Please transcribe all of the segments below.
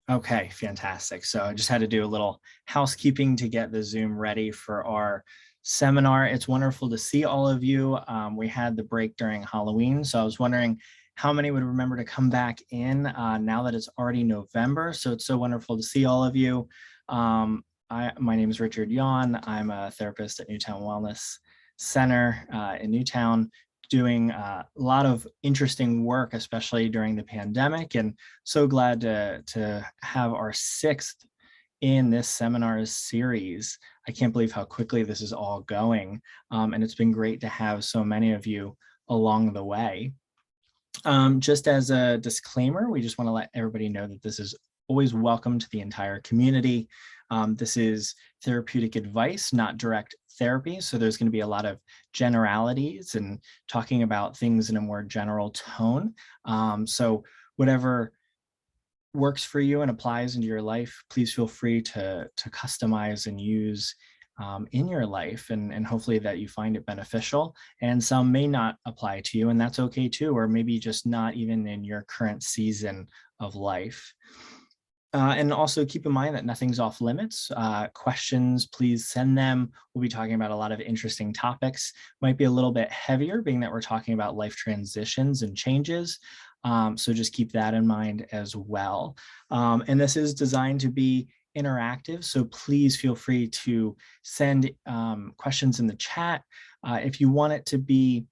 Okay, fantastic. So I just had to do a little housekeeping to get the Zoom ready for our seminar. It's wonderful to see all of you. We had the break during Halloween, so I was wondering how many would remember to come back in now that it's already November. So it's so wonderful to see all of you. My name is Richard Yon. I'm a therapist at Newtown Wellness Center in Newtown, doing a lot of interesting work, especially during the pandemic. And so glad to have our sixth in this seminar series. I can't believe how quickly this is all going. And it's been great to have so many of you along the way. Just as a disclaimer, we just want to let everybody know that this is always welcome to the entire community. This is therapeutic advice, not direct therapy. So there's going to be a lot of generalities and talking about things in a more general tone. So whatever works for you and applies into your life, please feel free to customize and use in your life, and hopefully that you find it beneficial. And some may not apply to you, and that's okay too, or maybe just not even in your current season of life. And also keep in mind that nothing's off limits. Questions, please send them. We'll be talking about a lot of interesting topics. Might be a little bit heavier, being that we're talking about life transitions and changes. So just keep that in mind as well. And this is designed to be interactive, so please feel free to send questions in the chat. If you want it to be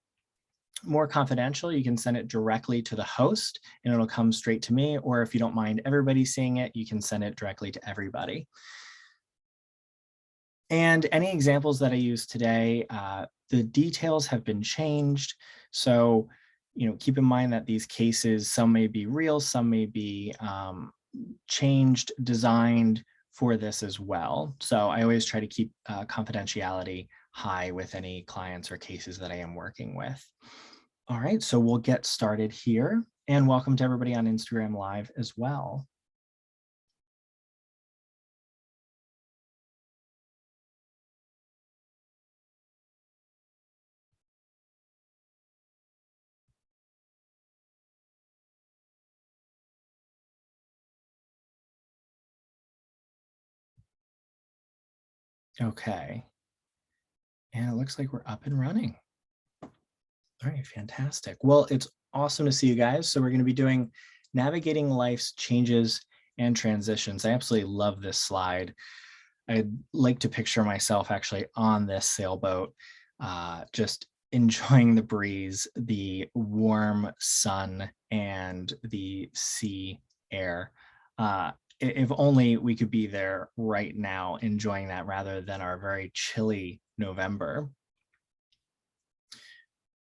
more confidential, you can send it directly to the host and it'll come straight to me. Or if you don't mind everybody seeing it, you can send it directly to everybody. And any examples that I use today, the details have been changed. So, keep in mind that these cases, some may be real, some may be changed, designed for this as well. So I always try to keep confidentiality high with any clients or cases that I am working with. All right, so we'll get started here, and welcome to everybody on Instagram Live as well. Okay, and it looks like we're up and running. All right, fantastic. Well, it's awesome to see you guys. So we're going to be doing navigating life's changes and transitions. I absolutely love this slide. I'd like to picture myself actually on this sailboat, just enjoying the breeze, the warm sun, and the sea air. If only we could be there right now, enjoying that rather than our very chilly November.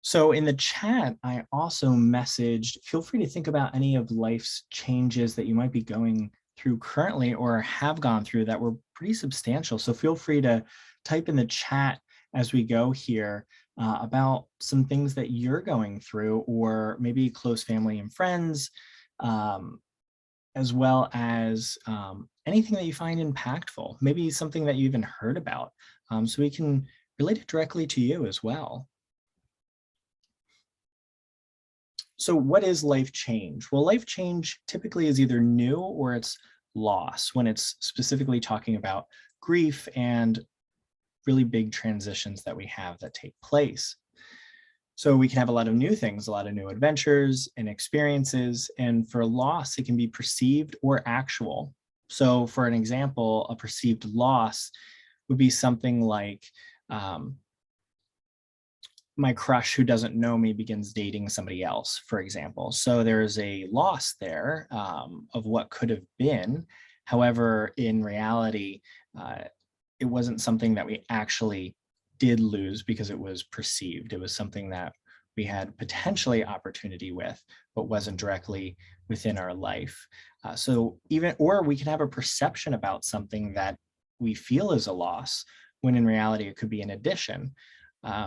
So in the chat, I also messaged, feel free to think about any of life's changes that you might be going through currently or have gone through that were pretty substantial. So feel free to type in the chat as we go here about some things that you're going through, or maybe close family and friends, as well as anything that you find impactful, maybe something that you even heard about, so we can relate it directly to you as well. So what is life change? Well, life change typically is either new or it's loss, when it's specifically talking about grief and really big transitions that we have that take place. So we can have a lot of new things, a lot of new adventures and experiences. And for loss, it can be perceived or actual. So for an example, a perceived loss would be something like, my crush who doesn't know me begins dating somebody else, for example. So there's a loss there of what could have been. However, in reality, it wasn't something that we actually did lose because it was perceived. It was something that we had potentially opportunity with, but wasn't directly within our life. Or we can have a perception about something that we feel is a loss, when in reality, it could be an addition.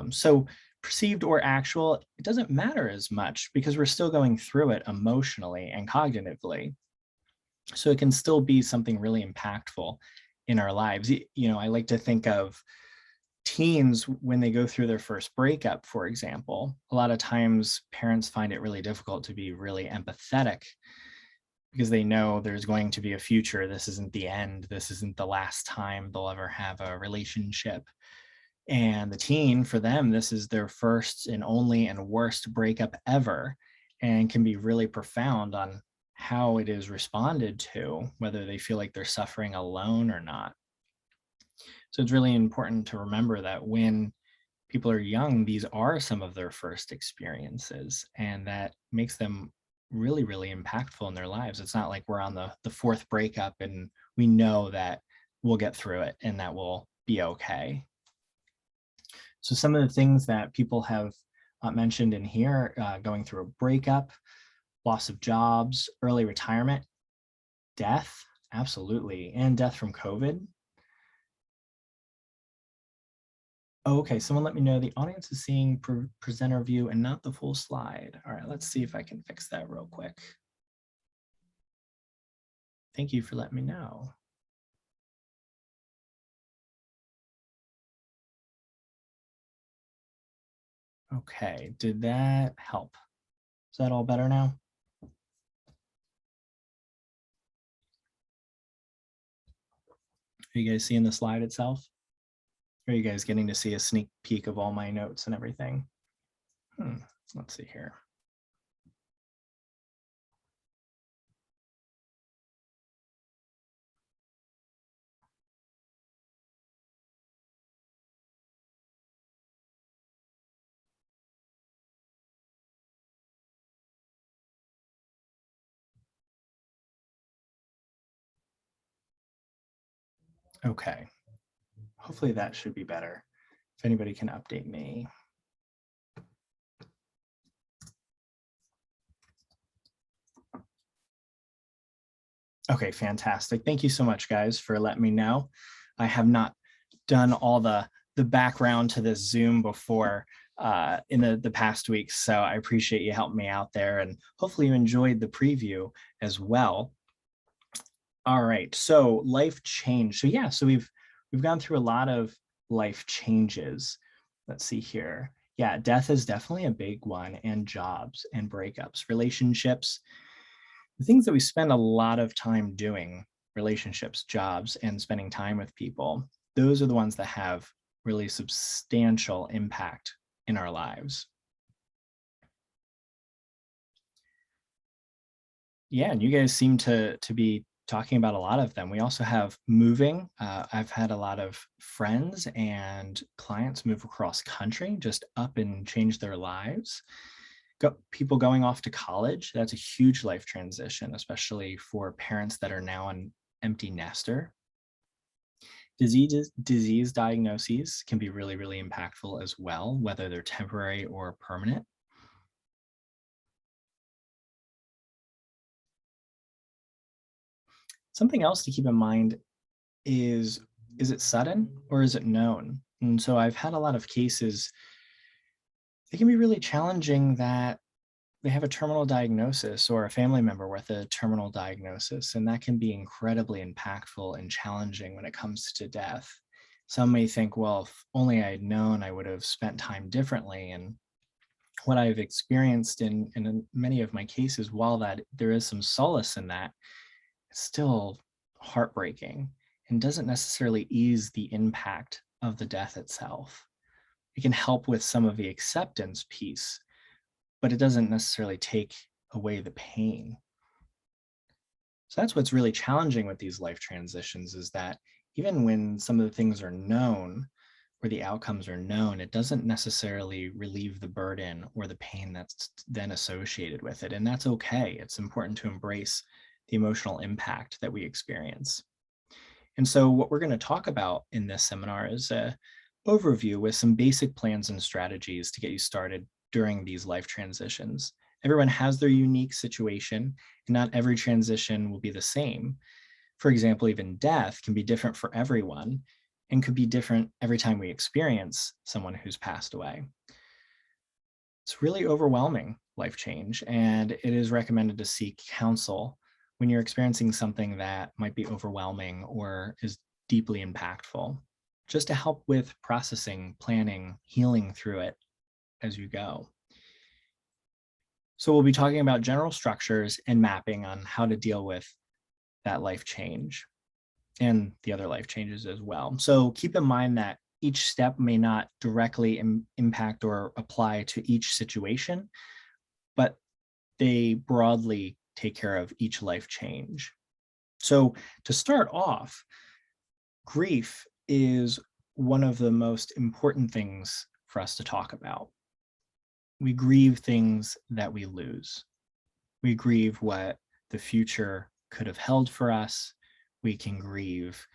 So perceived or actual, it doesn't matter as much because we're still going through it emotionally and cognitively. So it can still be something really impactful in our lives. I like to think of teens when they go through their first breakup, for example. A lot of times parents find it really difficult to be really empathetic because they know there's going to be a future. This isn't the end. This isn't the last time they'll ever have a relationship. And the teen, for them, this is their first and only and worst breakup ever, and can be really profound on how it is responded to, whether they feel like they're suffering alone or not. So it's really important to remember that when people are young, these are some of their first experiences, and that makes them really, really impactful in their lives. It's not like we're on the fourth breakup and we know that we'll get through it and that we'll be okay. So some of the things that people have mentioned in here, going through a breakup, loss of jobs, early retirement, death, absolutely, and death from COVID. Oh, okay, someone let me know the audience is seeing presenter view and not the full slide. All right, let's see if I can fix that real quick. Thank you for letting me know. Okay, did that help? Is that all better now? Are you guys seeing the slide itself? Or are you guys getting to see a sneak peek of all my notes and everything? Let's see here. Okay, hopefully that should be better. If anybody can update me. Okay, fantastic. Thank you so much, guys, for letting me know. I have not done all the background to this Zoom before in the past weeks, so I appreciate you helping me out there, and hopefully you enjoyed the preview as well. All right, so life change. So yeah, so we've gone through a lot of life changes. Let's see here. Yeah, death is definitely a big one, and jobs and breakups, relationships, the things that we spend a lot of time doing, relationships, jobs, and spending time with people, those are the ones that have really substantial impact in our lives. Yeah, and you guys seem to be talking about a lot of them. We also have moving. I've had a lot of friends and clients move across country, just up and change their lives. People going off to college, that's a huge life transition, especially for parents that are now an empty nester. Disease diagnoses can be really, really impactful as well, whether they're temporary or permanent. Something else to keep in mind is it sudden or is it known? And so I've had a lot of cases, it can be really challenging that they have a terminal diagnosis or a family member with a terminal diagnosis, and that can be incredibly impactful and challenging when it comes to death. Some may think, well, if only I had known, I would have spent time differently. And what I've experienced in many of my cases, while that there is some solace in that, it's still heartbreaking and doesn't necessarily ease the impact of the death itself. It can help with some of the acceptance piece, but it doesn't necessarily take away the pain. So that's what's really challenging with these life transitions, is that even when some of the things are known or the outcomes are known, it doesn't necessarily relieve the burden or the pain that's then associated with it. And that's okay. It's important to embrace the emotional impact that we experience. And so what we're going to talk about in this seminar is a overview with some basic plans and strategies to get you started during these life transitions. Everyone has their unique situation, and not every transition will be the same. For example, even death can be different for everyone and could be different every time we experience someone who's passed away. It's really overwhelming life change, and it is recommended to seek counsel when you're experiencing something that might be overwhelming or is deeply impactful, just to help with processing, planning, healing through it as you go. So we'll be talking about general structures and mapping on how to deal with that life change and the other life changes as well. So keep in mind that each step may not directly impact or apply to each situation, but they broadly take care of each life change. So to start off, grief is one of the most important things for us to talk about. We grieve things that we lose. We grieve what the future could have held for us. We can grieve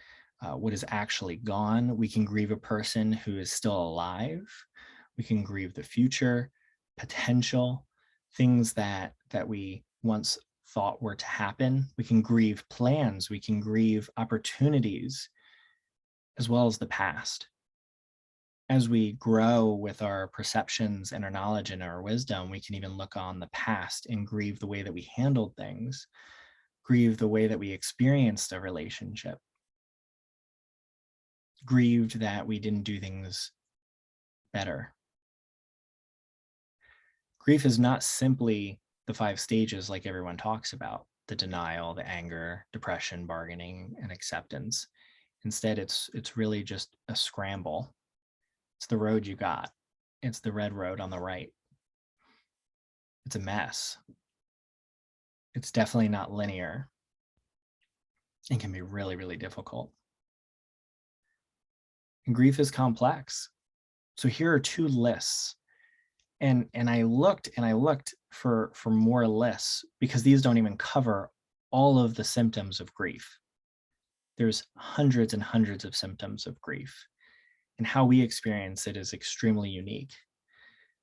what is actually gone. We can grieve a person who is still alive. We can grieve the future, potential, things that we once thought were to happen. We can grieve plans. We can grieve opportunities, as well as the past. As we grow with our perceptions and our knowledge and our wisdom, we can even look on the past and grieve the way that we handled things, grieve the way that we experienced a relationship, grieved that we didn't do things better. Grief is not simply the 5 stages like everyone talks about: the denial, the anger, depression, bargaining, and acceptance. Instead, it's really just a scramble. It's the road you got. It's the red road on the right. It's a mess. It's definitely not linear. It can be really, really difficult. And grief is complex. So here are 2 lists. And I looked for more lists, because these don't even cover all of the symptoms of grief. There's hundreds and hundreds of symptoms of grief, and how we experience it is extremely unique.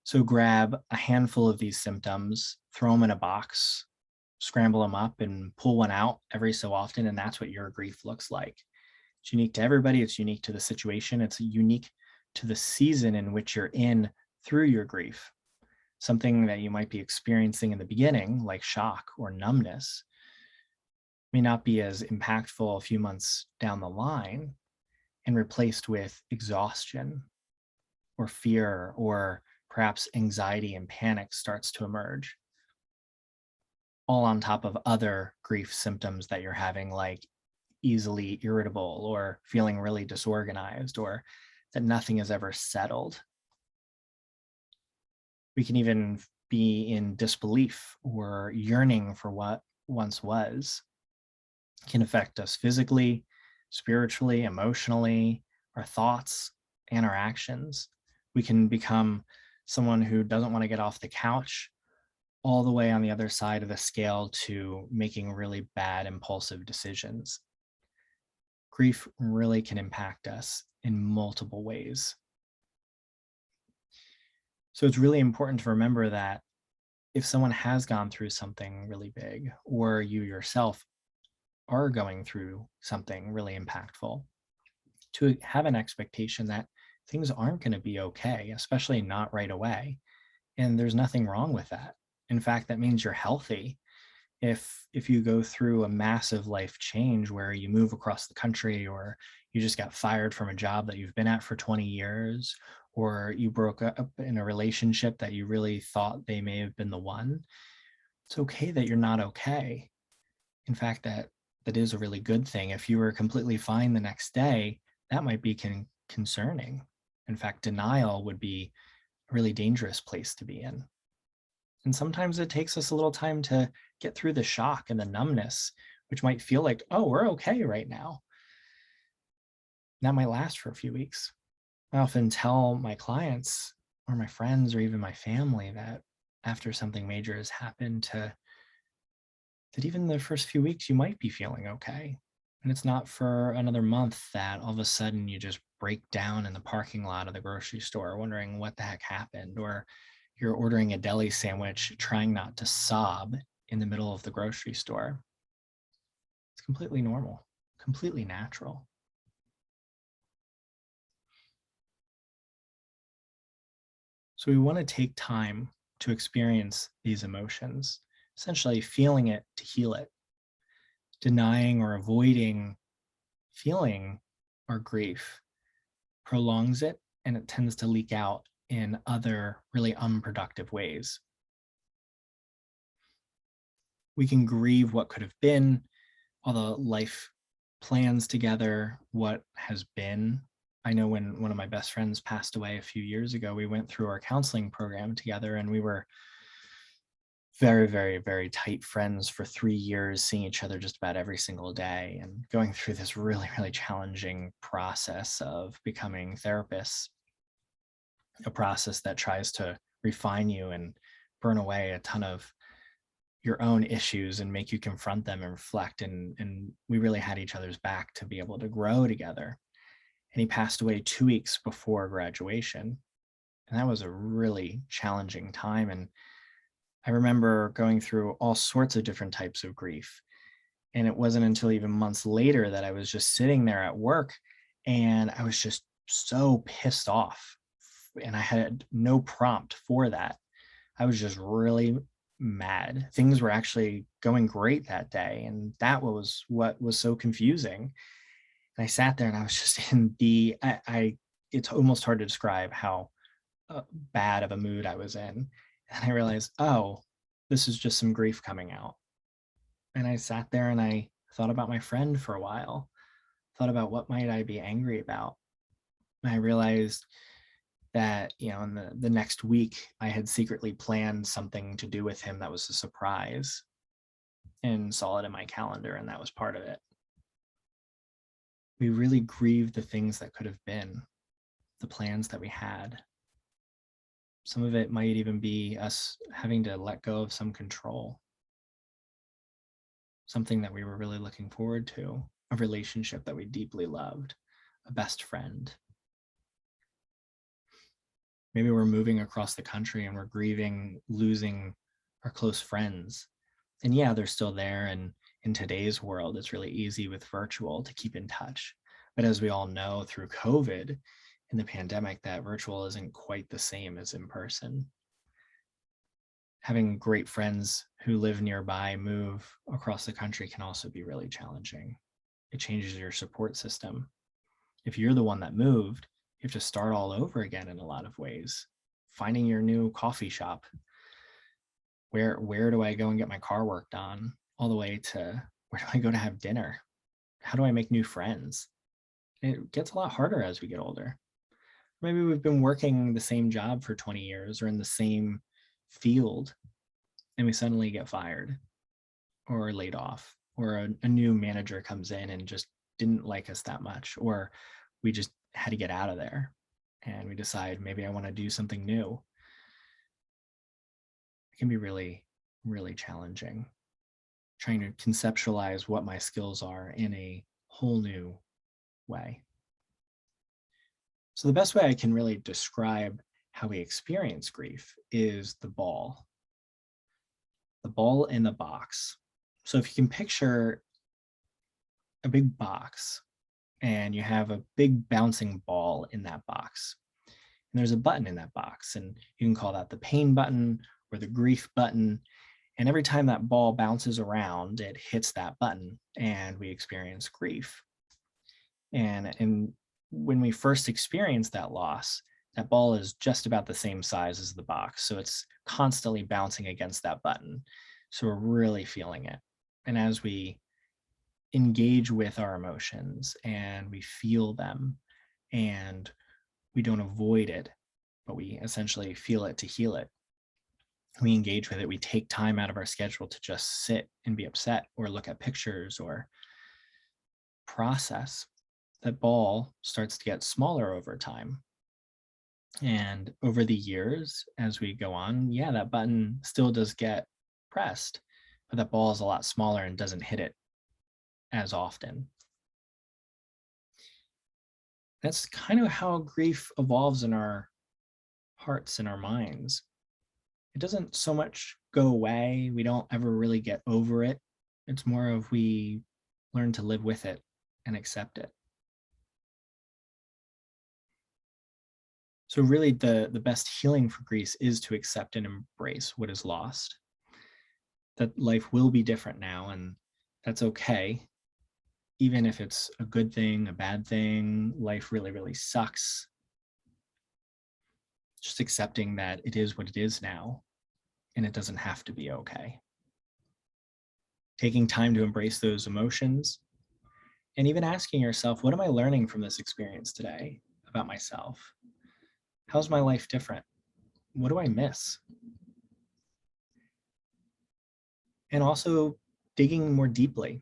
So grab a handful of these symptoms, throw them in a box, scramble them up, and pull one out every so often, and that's what your grief looks like. It's unique to everybody. It's unique to the situation. It's unique to the season in which you're in through your grief. Something that you might be experiencing in the beginning, like shock or numbness, may not be as impactful a few months down the line, and replaced with exhaustion or fear, or perhaps anxiety and panic starts to emerge, all on top of other grief symptoms that you're having, like easily irritable, or feeling really disorganized, or that nothing is ever settled. We can even be in disbelief or yearning for what once was. It can affect us physically, spiritually, emotionally, our thoughts, and our actions. We can become someone who doesn't want to get off the couch, all the way on the other side of the scale to making really bad, impulsive decisions. Grief really can impact us in multiple ways. So it's really important to remember that if someone has gone through something really big, or you yourself are going through something really impactful, to have an expectation that things aren't going to be okay, especially not right away. And there's nothing wrong with that. In fact, that means you're healthy. If you go through a massive life change where you move across the country, or you just got fired from a job that you've been at for 20 years, or you broke up in a relationship that you really thought they may have been the one, it's okay that you're not okay. In fact, that is a really good thing. If you were completely fine the next day, that might be concerning. In fact, denial would be a really dangerous place to be in. And sometimes it takes us a little time to get through the shock and the numbness, which might feel like, oh, we're okay right now. That might last for a few weeks. I often tell my clients or my friends or even my family that after something major has happened, that even the first few weeks you might be feeling okay. And it's not for another month that all of a sudden you just break down in the parking lot of the grocery store wondering what the heck happened, or you're ordering a deli sandwich trying not to sob in the middle of the grocery store. It's completely normal, completely natural. So we want to take time to experience these emotions, essentially feeling it to heal it. Denying or avoiding feeling our grief prolongs it, and it tends to leak out in other really unproductive ways. We can grieve what could have been, all the life plans together, what has been. I know when one of my best friends passed away a few years ago, we went through our counseling program together, and we were very, very, very tight friends for 3 years, seeing each other just about every single day and going through this really, really challenging process of becoming therapists, a process that tries to refine you and burn away a ton of your own issues and make you confront them and reflect. And we really had each other's back to be able to grow together. And he passed away 2 weeks before graduation. And that was a really challenging time. And I remember going through all sorts of different types of grief. And it wasn't until even months later that I was just sitting there at work and I was just so pissed off. And I had no prompt for that. I was just really mad. Things were actually going great that day. And that was what was so confusing. And I sat there and I was just in it's almost hard to describe how bad of a mood I was in. And I realized, oh, this is just some grief coming out. And I sat there and I thought about my friend for a while, thought about what might I be angry about. And I realized that, in the next week, I had secretly planned something to do with him that was a surprise and saw it in my calendar, and that was part of it. We really grieved the things that could have been, the plans that we had. Some of it might even be us having to let go of some control, something that we were really looking forward to, a relationship that we deeply loved, a best friend. Maybe we're moving across the country and we're grieving losing our close friends. And yeah, they're still there. And in today's world, it's really easy with virtual to keep in touch. But as we all know through COVID and the pandemic, that virtual isn't quite the same as in person. Having great friends who live nearby move across the country can also be really challenging. It changes your support system. If you're the one that moved, you have to start all over again in a lot of ways. Finding your new coffee shop. Where do I go and get my car worked on? All the way to where do I go to have dinner? How do I make new friends? It gets a lot harder as we get older. Maybe we've been working the same job for 20 years or in the same field, and we suddenly get fired or laid off, or a new manager comes in and just didn't like us that much, or we just had to get out of there and we decide maybe I want to do something new. It can be really, really challenging trying to conceptualize what my skills are in a whole new way. So the best way I can really describe how we experience grief is the ball in the box. So if you can picture a big box and you have a big bouncing ball in that box, and there's a button in that box, and you can call that the pain button or the grief button. And every time that ball bounces around, it hits that button and we experience grief. And when we first experience that loss, that ball is just about the same size as the box. So it's constantly bouncing against that button. So we're really feeling it. And as we engage with our emotions and we feel them and we don't avoid it, but we essentially feel it to heal it. We engage with it. We take time out of our schedule to just sit and be upset or look at pictures or process. That ball starts to get smaller over time. And over the years, as we go on, yeah, that button still does get pressed, but that ball is a lot smaller and doesn't hit it as often. That's kind of how grief evolves in our hearts and our minds. It doesn't so much go away. We don't ever really get over it. It's more of we learn to live with it and accept it. So really the best healing for grief is to accept and embrace what is lost. That life will be different now, and that's okay. Even if it's a good thing, a bad thing, life really, really sucks. Just accepting that it is what it is now, and it doesn't have to be okay. taking time to embrace those emotions, and even asking yourself, what am I learning from this experience today about myself? How's my life different? What do I miss? And also digging more deeply.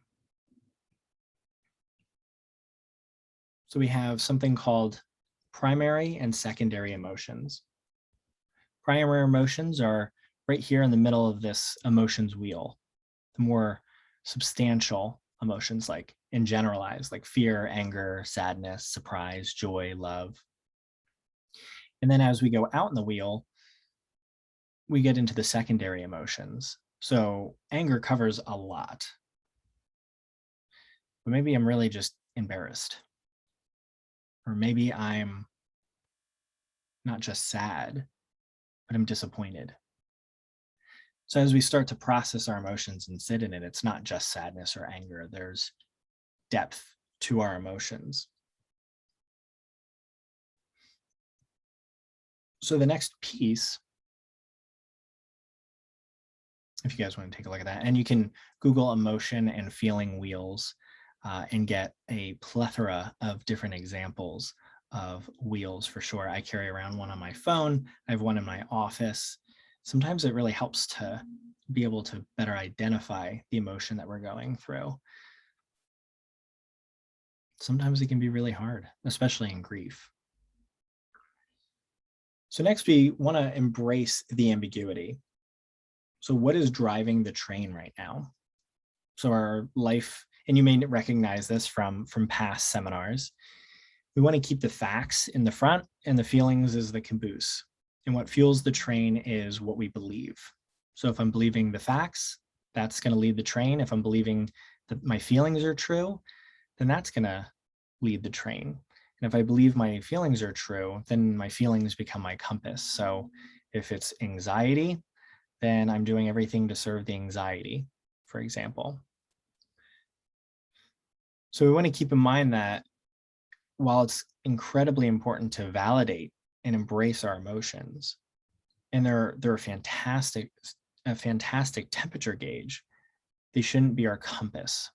So we have something called primary and secondary emotions. Primary emotions are right here in the middle of this emotions wheel. The more substantial emotions, like in generalized, like fear, anger, sadness, surprise, joy, love. And then as we go out in the wheel, we get into the secondary emotions. So anger covers a lot, but maybe I'm really just embarrassed. Or maybe I'm not just sad, but I'm disappointed. So as we start to process our emotions and sit in it, it's not just sadness or anger. There's depth to our emotions. So the next piece, if you guys want to take a look at that, and you can Google emotion and feeling wheels and get a plethora of different examples of wheels for sure. I carry around one on my phone. I have one in my office. Sometimes it really helps to be able to better identify the emotion that we're going through. Sometimes it can be really hard, especially in grief. So next, we want to embrace the ambiguity. So what is driving the train right now? So our life, and you may recognize this from past seminars, we want to keep the facts in the front and the feelings is the caboose. And what fuels the train is what we believe. So if I'm believing the facts, that's going to lead the train. If I'm believing that my feelings are true, then that's going to lead the train. And if I believe my feelings are true, then my feelings become my compass. So if it's anxiety, then I'm doing everything to serve the anxiety, for example. So we want to keep in mind that while it's incredibly important to validate and embrace our emotions, and they're a fantastic temperature gauge, they shouldn't be our compass.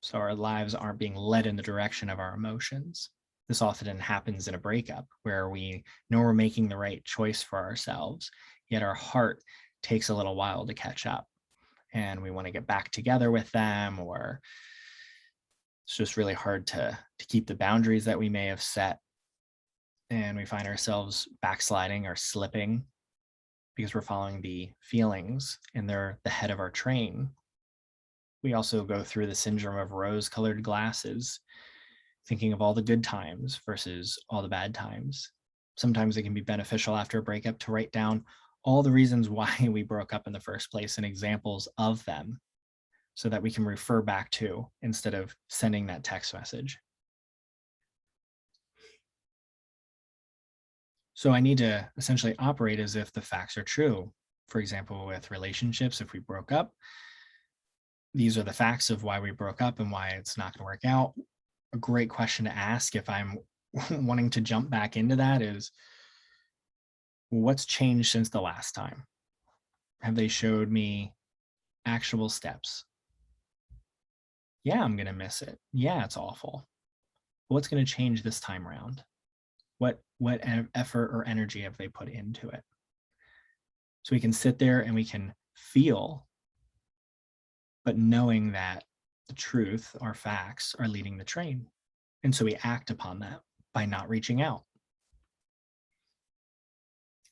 So our lives aren't being led in the direction of our emotions. This often happens in a breakup where we know we're making the right choice for ourselves, yet our heart takes a little while to catch up and we want to get back together with them, or it's just really hard to keep the boundaries that we may have set. And we find ourselves backsliding or slipping because we're following the feelings and they're the head of our train. We also go through the syndrome of rose-colored glasses, thinking of all the good times versus all the bad times. Sometimes it can be beneficial after a breakup to write down all the reasons why we broke up in the first place and examples of them so that we can refer back to instead of sending that text message. So I need to essentially operate as if the facts are true. For example, with relationships, if we broke up, these are the facts of why we broke up and why it's not going to work out. A great question to ask if I'm wanting to jump back into that is, what's changed since the last time? Have they showed me actionable steps? Yeah, I'm going to miss it. Yeah, it's awful. But what's going to change this time around? What effort or energy have they put into it? So we can sit there and we can feel, but knowing that the truth, our facts, are leading the train. And so we act upon that by not reaching out.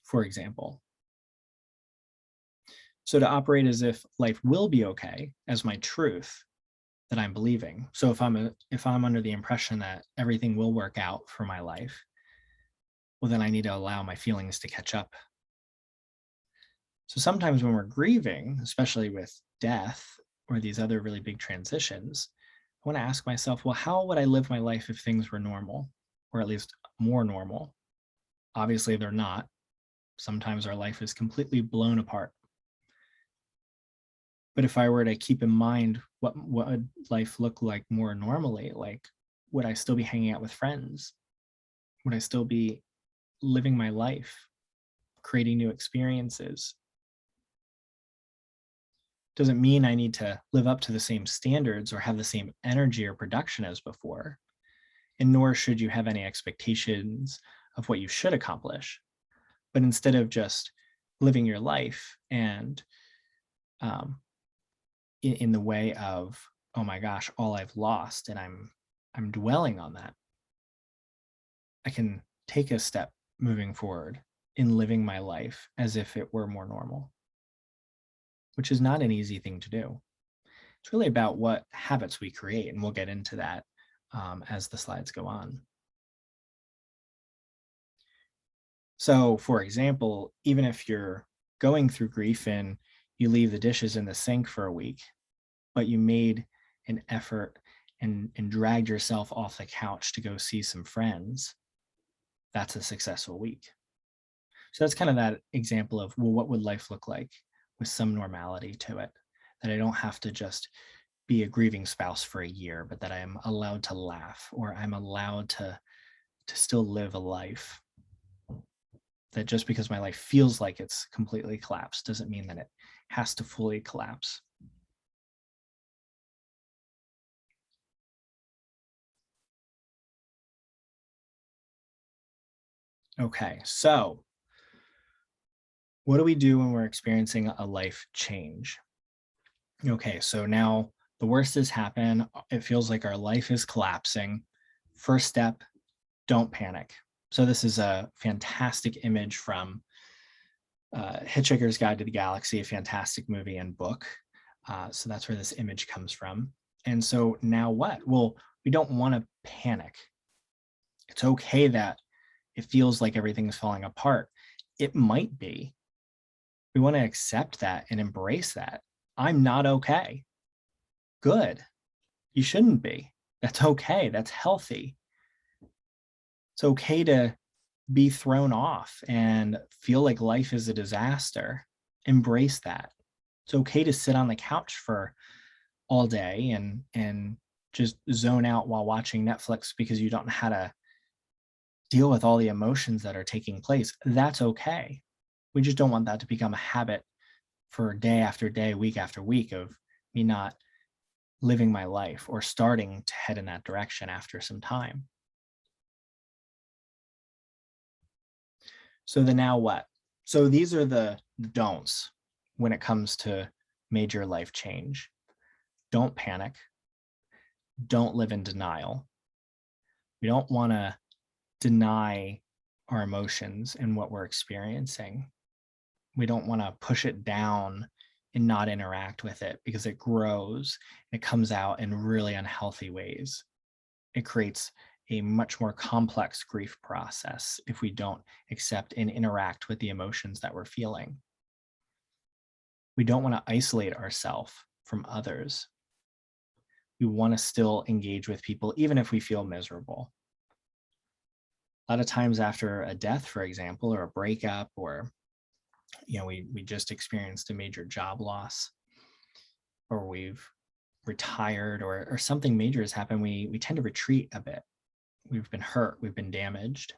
For example, so to operate as if life will be okay as my truth that I'm believing. So if I'm under the impression that everything will work out for my life, well, then I need to allow my feelings to catch up. So sometimes when we're grieving, especially with death or these other really big transitions, I want to ask myself, well, how would I live my life if things were normal, or at least more normal? Obviously, they're not. Sometimes our life is completely blown apart. But if I were to keep in mind what would life look like more normally, like would I still be hanging out with friends? Would I still be living my life, creating new experiences, Doesn't mean I need to live up to the same standards or have the same energy or production as before. And nor should you have any expectations of what you should accomplish. But instead of just living your life and in the way of, oh my gosh, all I've lost, and I'm dwelling on that, I can take a step moving forward in living my life as if it were more normal, which is not an easy thing to do. It's really about what habits we create, and we'll get into that as the slides go on. So, for example, even if you're going through grief and you leave the dishes in the sink for a week, but you made an effort and dragged yourself off the couch to go see some friends, that's a successful week. So that's kind of that example of, well, what would life look like with some normality to it? That I don't have to just be a grieving spouse for a year, but that I am allowed to laugh, or I'm allowed to still live a life. That just because my life feels like it's completely collapsed doesn't mean that it has to fully collapse. Okay, so what do we do when we're experiencing a life change? Okay, so now the worst has happened. It feels like our life is collapsing. First step, don't panic. So this is a fantastic image from Hitchhiker's Guide to the Galaxy, a fantastic movie and book. So that's where this image comes from. And so now what? Well, we don't want to panic. It's okay that it feels like everything's falling apart. It might be. We want to accept that and embrace that. I'm not okay. Good. You shouldn't be. That's okay. That's healthy. It's okay to be thrown off and feel like life is a disaster. Embrace that. It's okay to sit on the couch for all day and just zone out while watching Netflix because you don't know how to deal with all the emotions that are taking place. That's okay. We just don't want that to become a habit for day after day, week after week of me not living my life or starting to head in that direction after some time. So the now what? So these are the don'ts when it comes to major life change. Don't panic. Don't live in denial. We don't want to deny our emotions and what we're experiencing. We don't want to push it down and not interact with it because it grows and it comes out in really unhealthy ways. It creates a much more complex grief process if we don't accept and interact with the emotions that we're feeling. We don't want to isolate ourselves from others. We want to still engage with people, even if we feel miserable. A lot of times after a death, for example, or a breakup, or we just experienced a major job loss, or we've retired, or something major has happened, we tend to retreat a bit. We've been hurt, we've been damaged.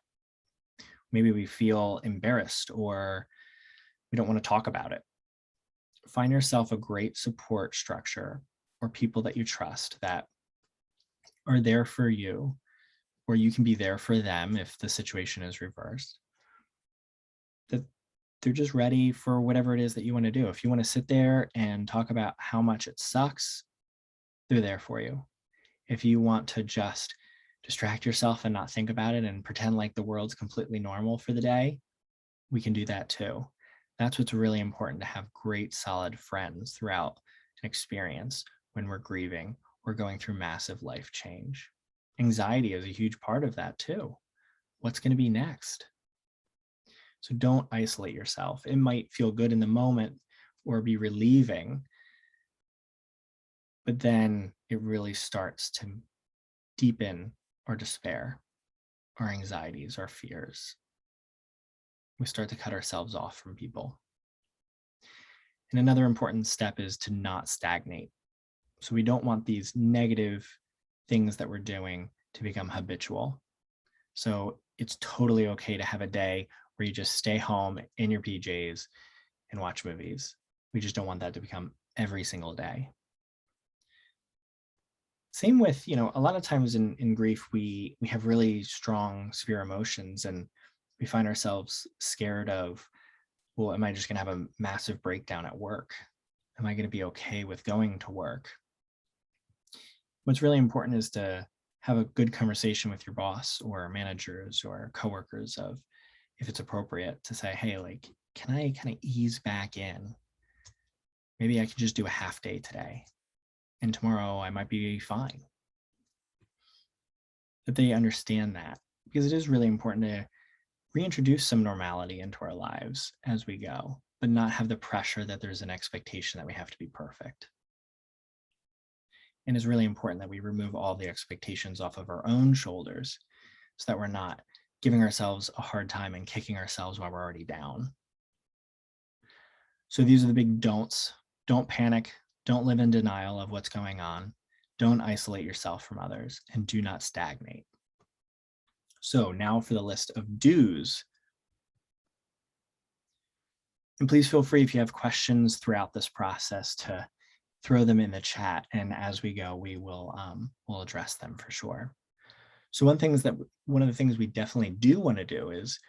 Maybe we feel embarrassed, or we don't want to talk about it. Find yourself a great support structure or people that you trust that are there for you, or you can be there for them if the situation is reversed. That they're just ready for whatever it is that you want to do. If you want to sit there and talk about how much it sucks, they're there for you. If you want to just distract yourself and not think about it and pretend like the world's completely normal for the day, we can do that too. That's what's really important, to have great, solid friends throughout an experience when we're grieving or going through massive life change. Anxiety is a huge part of that too. What's going to be next? So don't isolate yourself. It might feel good in the moment or be relieving, but then it really starts to deepen our despair, our anxieties, our fears. We start to cut ourselves off from people. And another important step is to not stagnate. So we don't want these negative things that we're doing to become habitual. So it's totally okay to have a day where you just stay home in your PJs and watch movies. We just don't want that to become every single day. Same with, a lot of times in grief, we have really strong severe emotions, and we find ourselves scared of, well, am I just going to have a massive breakdown at work? Am I going to be okay with going to work? What's really important is to have a good conversation with your boss or managers or coworkers of, if it's appropriate, to say, hey, like, can I kind of ease back in? Maybe I can just do a half day today, and tomorrow I might be fine. That they understand that, because it is really important to reintroduce some normality into our lives as we go, but not have the pressure that there's an expectation that we have to be perfect. And it's really important that we remove all the expectations off of our own shoulders so that we're not giving ourselves a hard time and kicking ourselves while we're already down. So these are the big don'ts. Don't panic. Don't live in denial of what's going on. Don't isolate yourself from others, and do not stagnate. So now for the list of do's. And please feel free, if you have questions throughout this process, to throw them in the chat. And as we go, we'll address them for sure. So one of the things we definitely do want to do is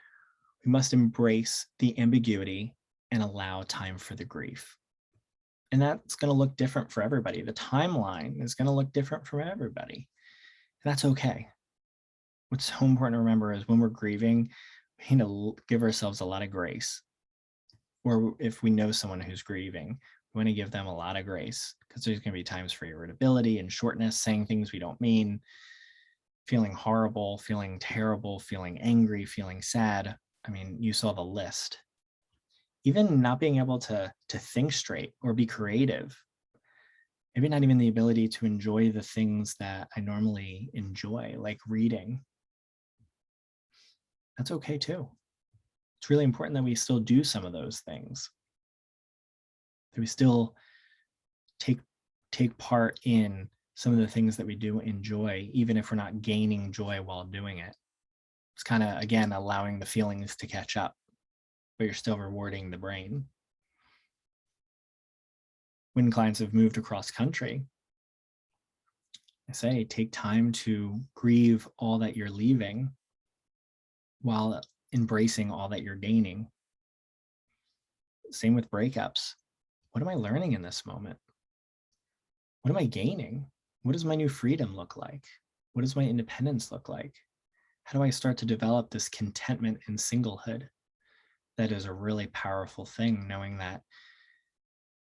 we must embrace the ambiguity and allow time for the grief. And that's going to look different for everybody. The timeline is going to look different for everybody. And that's okay. What's so important to remember is when we're grieving, we need to give ourselves a lot of grace. Or if we know someone who's grieving, we want to give them a lot of grace, because there's going to be times for irritability and shortness, saying things we don't mean, feeling horrible, feeling terrible, feeling angry, feeling sad. I mean, you saw the list. Even not being able to think straight or be creative. Maybe not even the ability to enjoy the things that I normally enjoy, like reading. That's okay too. It's really important that we still do some of those things, that we still take part in some of the things that we do enjoy, even if we're not gaining joy while doing it. It's kind of, again, allowing the feelings to catch up, but you're still rewarding the brain. When clients have moved across country, I say take time to grieve all that you're leaving while embracing all that you're gaining. Same with breakups. What am I learning in this moment? What am I gaining? What does my new freedom look like? What does my independence look like? How do I start to develop this contentment in singlehood? That is a really powerful thing, knowing that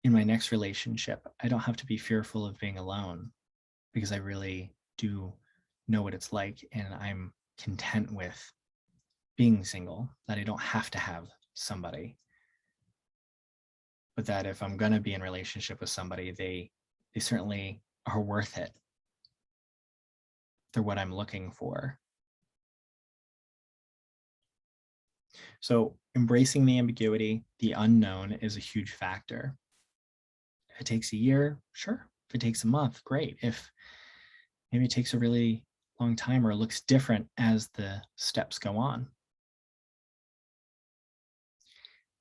in my next relationship, I don't have to be fearful of being alone, because I really do know what it's like, and I'm content with being single, that I don't have to have somebody. But that if I'm going to be in a relationship with somebody, they certainly are worth it. They're what I'm looking for. So embracing the ambiguity, the unknown, is a huge factor. If it takes a year, sure. If it takes a month, great. If maybe it takes a really long time or looks different as the steps go on.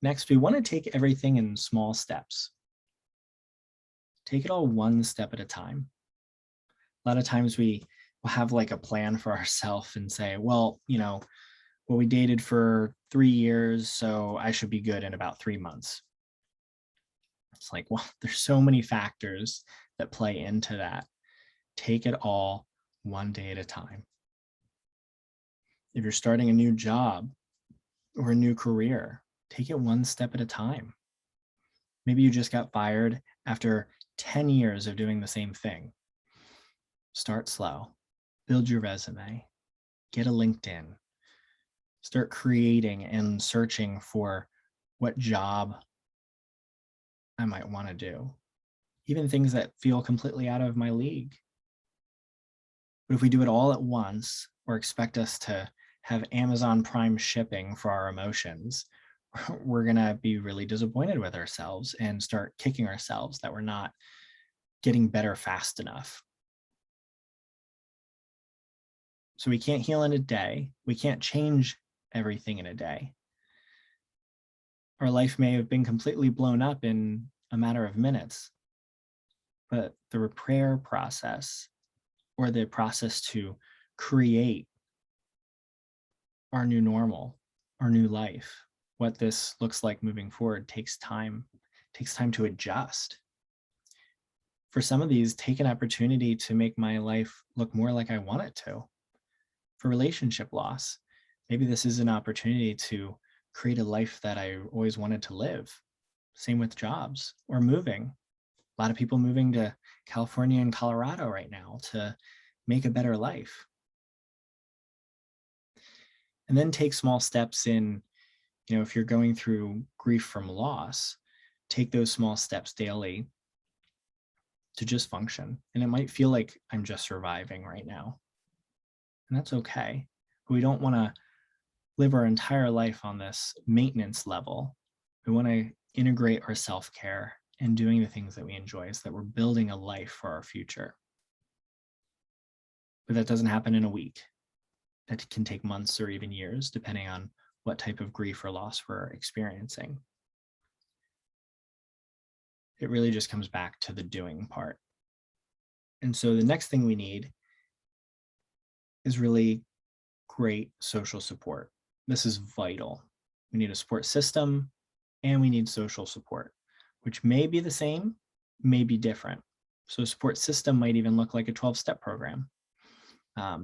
Next, we want to take everything in small steps. Take it all one step at a time. A lot of times we will have like a plan for ourselves and say, well, we dated for 3 years, so I should be good in about 3 months. It's like, well, there's so many factors that play into that. Take it all one day at a time. If you're starting a new job or a new career, take it one step at a time. Maybe you just got fired after 10 years of doing the same thing. Start slow. Build your resume. Get a LinkedIn. Start creating and searching for what job I might want to do. Even things that feel completely out of my league. But if we do it all at once, or expect us to have Amazon Prime shipping for our emotions, we're going to be really disappointed with ourselves and start kicking ourselves that we're not getting better fast enough. So we can't heal in a day. We can't change everything in a day. Our life may have been completely blown up in a matter of minutes, but the repair process, or the process to create our new normal, our new life, what this looks like moving forward, takes time to adjust. For some of these, take an opportunity to make my life look more like I want it to. For relationship loss, maybe this is an opportunity to create a life that I always wanted to live. Same with jobs or moving. A lot of people moving to California and Colorado right now to make a better life. And then take small steps in, if you're going through grief from loss, take those small steps daily to just function. And it might feel like I'm just surviving right now. And that's okay. But we don't want to live our entire life on this maintenance level. We want to integrate our self-care and doing the things that we enjoy so that we're building a life for our future. But that doesn't happen in a week. That can take months or even years, depending on what type of grief or loss we're experiencing. It really just comes back to the doing part. And so the next thing we need is really great social support. This is vital. We need a support system and we need social support, which may be the same, may be different. So a support system might even look like a 12-step program.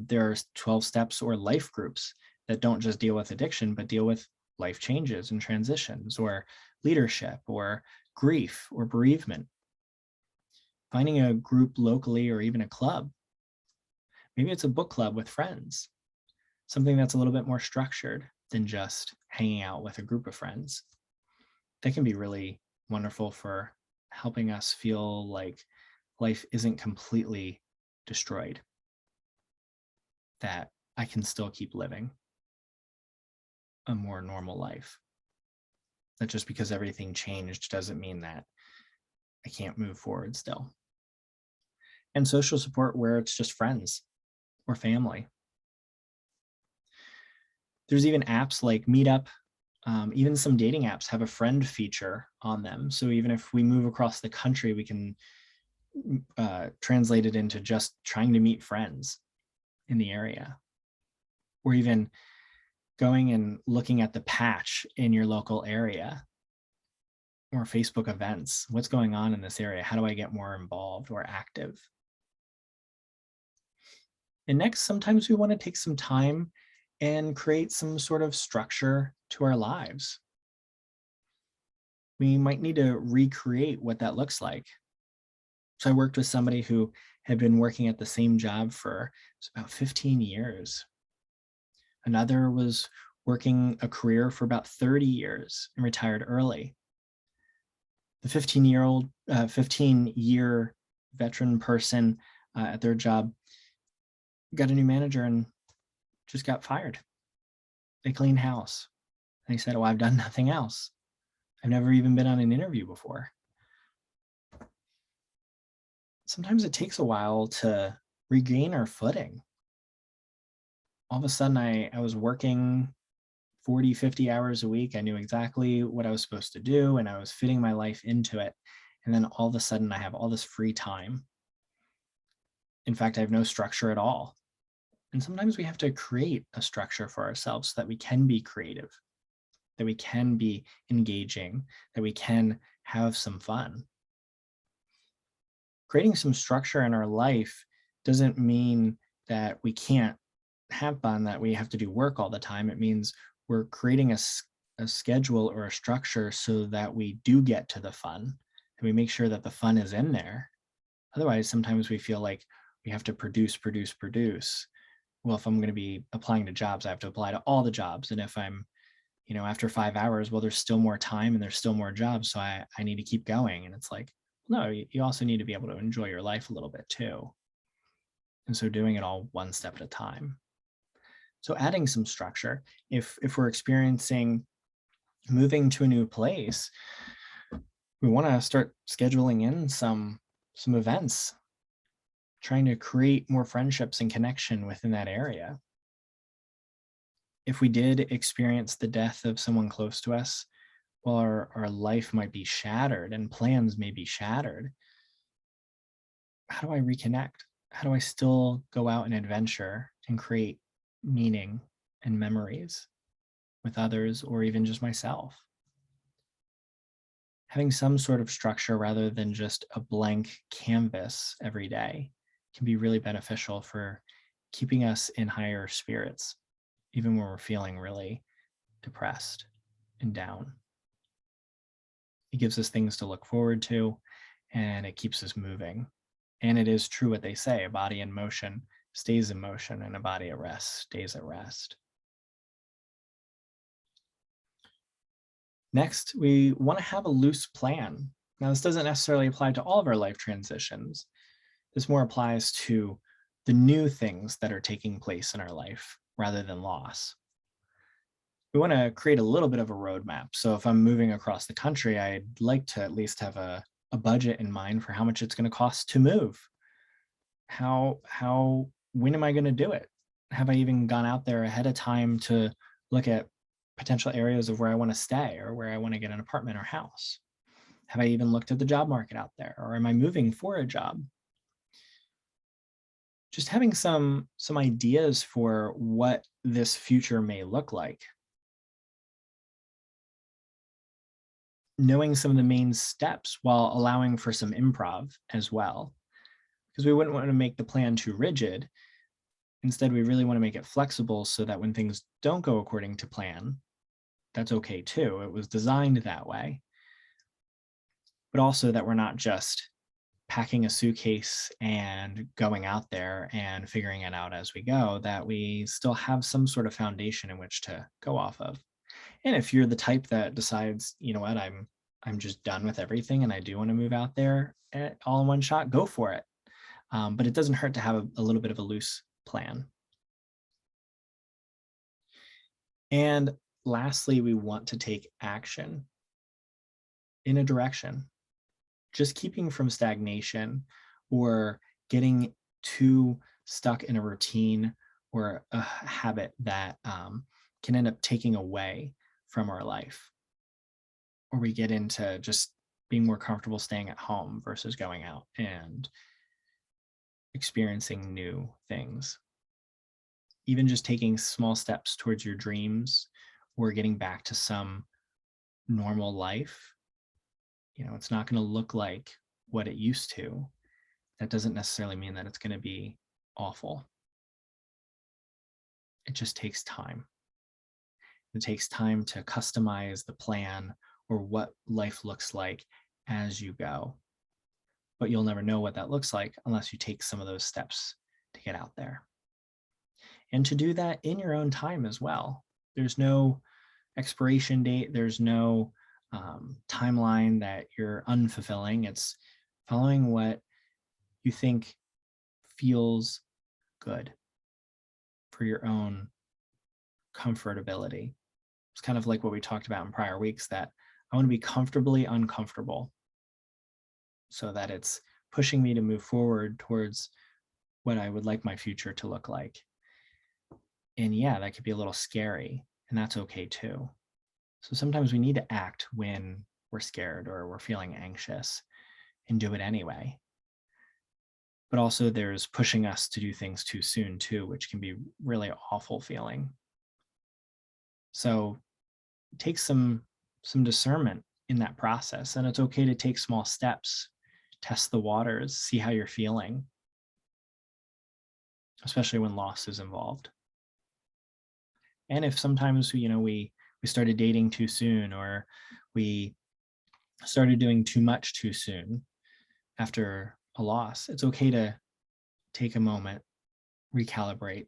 There are 12 steps or life groups that don't just deal with addiction, but deal with life changes and transitions, or leadership, or grief, or bereavement. Finding a group locally or even a club. Maybe it's a book club with friends, something that's a little bit more structured than just hanging out with a group of friends. That can be really wonderful for helping us feel like life isn't completely destroyed, that I can still keep living a more normal life. That just because everything changed doesn't mean that I can't move forward still. And social support where it's just friends or family. There's even apps like Meetup, even some dating apps have a friend feature on them. So even if we move across the country, we can translate it into just trying to meet friends in the area. Or even going and looking at the patch in your local area, or Facebook events. What's going on in this area? How do I get more involved or active? And next, sometimes we want to take some time and create some sort of structure to our lives. We might need to recreate what that looks like. So I worked with somebody who had been working at the same job for about 15 years. Another was working a career for about 30 years and retired early. The 15-year veteran person at their job got a new manager and just got fired. They cleaned house. And he said, "Oh, I've done nothing else. I've never even been on an interview before." Sometimes it takes a while to regain our footing. All of a sudden, I was working 40, 50 hours a week. I knew exactly what I was supposed to do, and I was fitting my life into it. And then all of a sudden, I have all this free time. In fact, I have no structure at all. And sometimes we have to create a structure for ourselves so that we can be creative, that we can be engaging, that we can have some fun. Creating some structure in our life doesn't mean that we can't have fun, that we have to do work all the time. It means we're creating a schedule or a structure so that we do get to the fun, and we make sure that the fun is in there. Otherwise, sometimes we feel like we have to produce. Well, if I'm going to be applying to jobs, I have to apply to all the jobs. And if I'm, after 5 hours, well, there's still more time and there's still more jobs. So I need to keep going. And it's like, no, you also need to be able to enjoy your life a little bit too. And so doing it all one step at a time. So adding some structure, if we're experiencing moving to a new place, we want to start scheduling in some events, trying to create more friendships and connection within that area. If we did experience the death of someone close to us, well, our life might be shattered and plans may be shattered. how do I reconnect? How do I still go out and adventure and create meaning and memories with others or even just myself? Having some sort of structure rather than just a blank canvas every day can be really beneficial for keeping us in higher spirits, even when we're feeling really depressed and down. It gives us things to look forward to, and it keeps us moving. And it is true what they say, a body in motion stays in motion, and a body at rest stays at rest. Next, we want to have a loose plan. Now, this doesn't necessarily apply to all of our life transitions. This more applies to the new things that are taking place in our life rather than loss. We want to create a little bit of a roadmap. So if I'm moving across the country, I'd like to at least have a budget in mind for how much it's going to cost to move. When am I going to do it? Have I even gone out there ahead of time to look at potential areas of where I want to stay or where I want to get an apartment or house? Have I even looked at the job market out there, or am I moving for a job? Just having some ideas for what this future may look like. Knowing some of the main steps while allowing for some improv as well, because we wouldn't want to make the plan too rigid. Instead, we really want to make it flexible so that when things don't go according to plan, that's okay too. It was designed that way. But also that we're not just packing a suitcase and going out there and figuring it out as we go, that we still have some sort of foundation in which to go off of. And if you're the type that decides, you know what, I'm just done with everything and I do want to move out there all in one shot, go for it. But it doesn't hurt to have a little bit of a loose plan. And lastly, we want to take action in a direction. Just keeping from stagnation or getting too stuck in a routine or a habit that can end up taking away from our life. Or we get into just being more comfortable staying at home versus going out and experiencing new things. Even just taking small steps towards your dreams or getting back to some normal life. You know, it's not going to look like what it used to. That doesn't necessarily mean that it's going to be awful. It just takes time. It takes time to customize the plan or what life looks like as you go. But you'll never know what that looks like unless you take some of those steps to get out there. And to do that in your own time as well. There's no expiration date. There's no timeline that you're unfulfilling. It's following what you think feels good for your own comfortability. It's kind of like what we talked about in prior weeks, that I want to be comfortably uncomfortable so that it's pushing me to move forward towards what I would like my future to look like. And yeah, that could be a little scary, and that's okay too. So sometimes we need to act when we're scared or we're feeling anxious and do it anyway. But also there's pushing us to do things too soon too, which can be really awful feeling. So take some discernment in that process, and it's okay to take small steps, test the waters, see how you're feeling, especially when loss is involved. And if sometimes, you know, we started dating too soon, or we started doing too much too soon after a loss, it's okay to take a moment, recalibrate,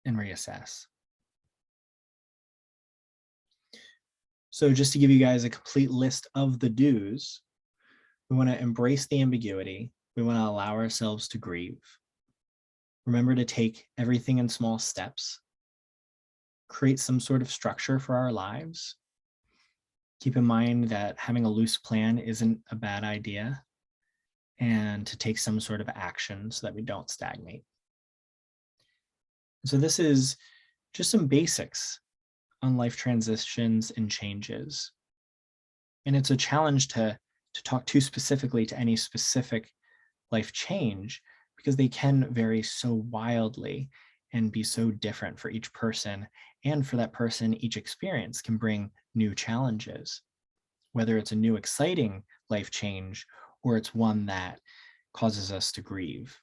and reassess. So just to give you guys a complete list of the do's, we want to embrace the ambiguity. We want to allow ourselves to grieve. Remember to take everything in small steps. Create some sort of structure for our lives. Keep in mind that having a loose plan isn't a bad idea, and to take some sort of action so that we don't stagnate. So this is just some basics on life transitions and changes. And it's a challenge to talk too specifically to any specific life change, because they can vary so wildly and be so different for each person. And for that person, each experience can bring new challenges, whether it's a new exciting life change or it's one that causes us to grieve.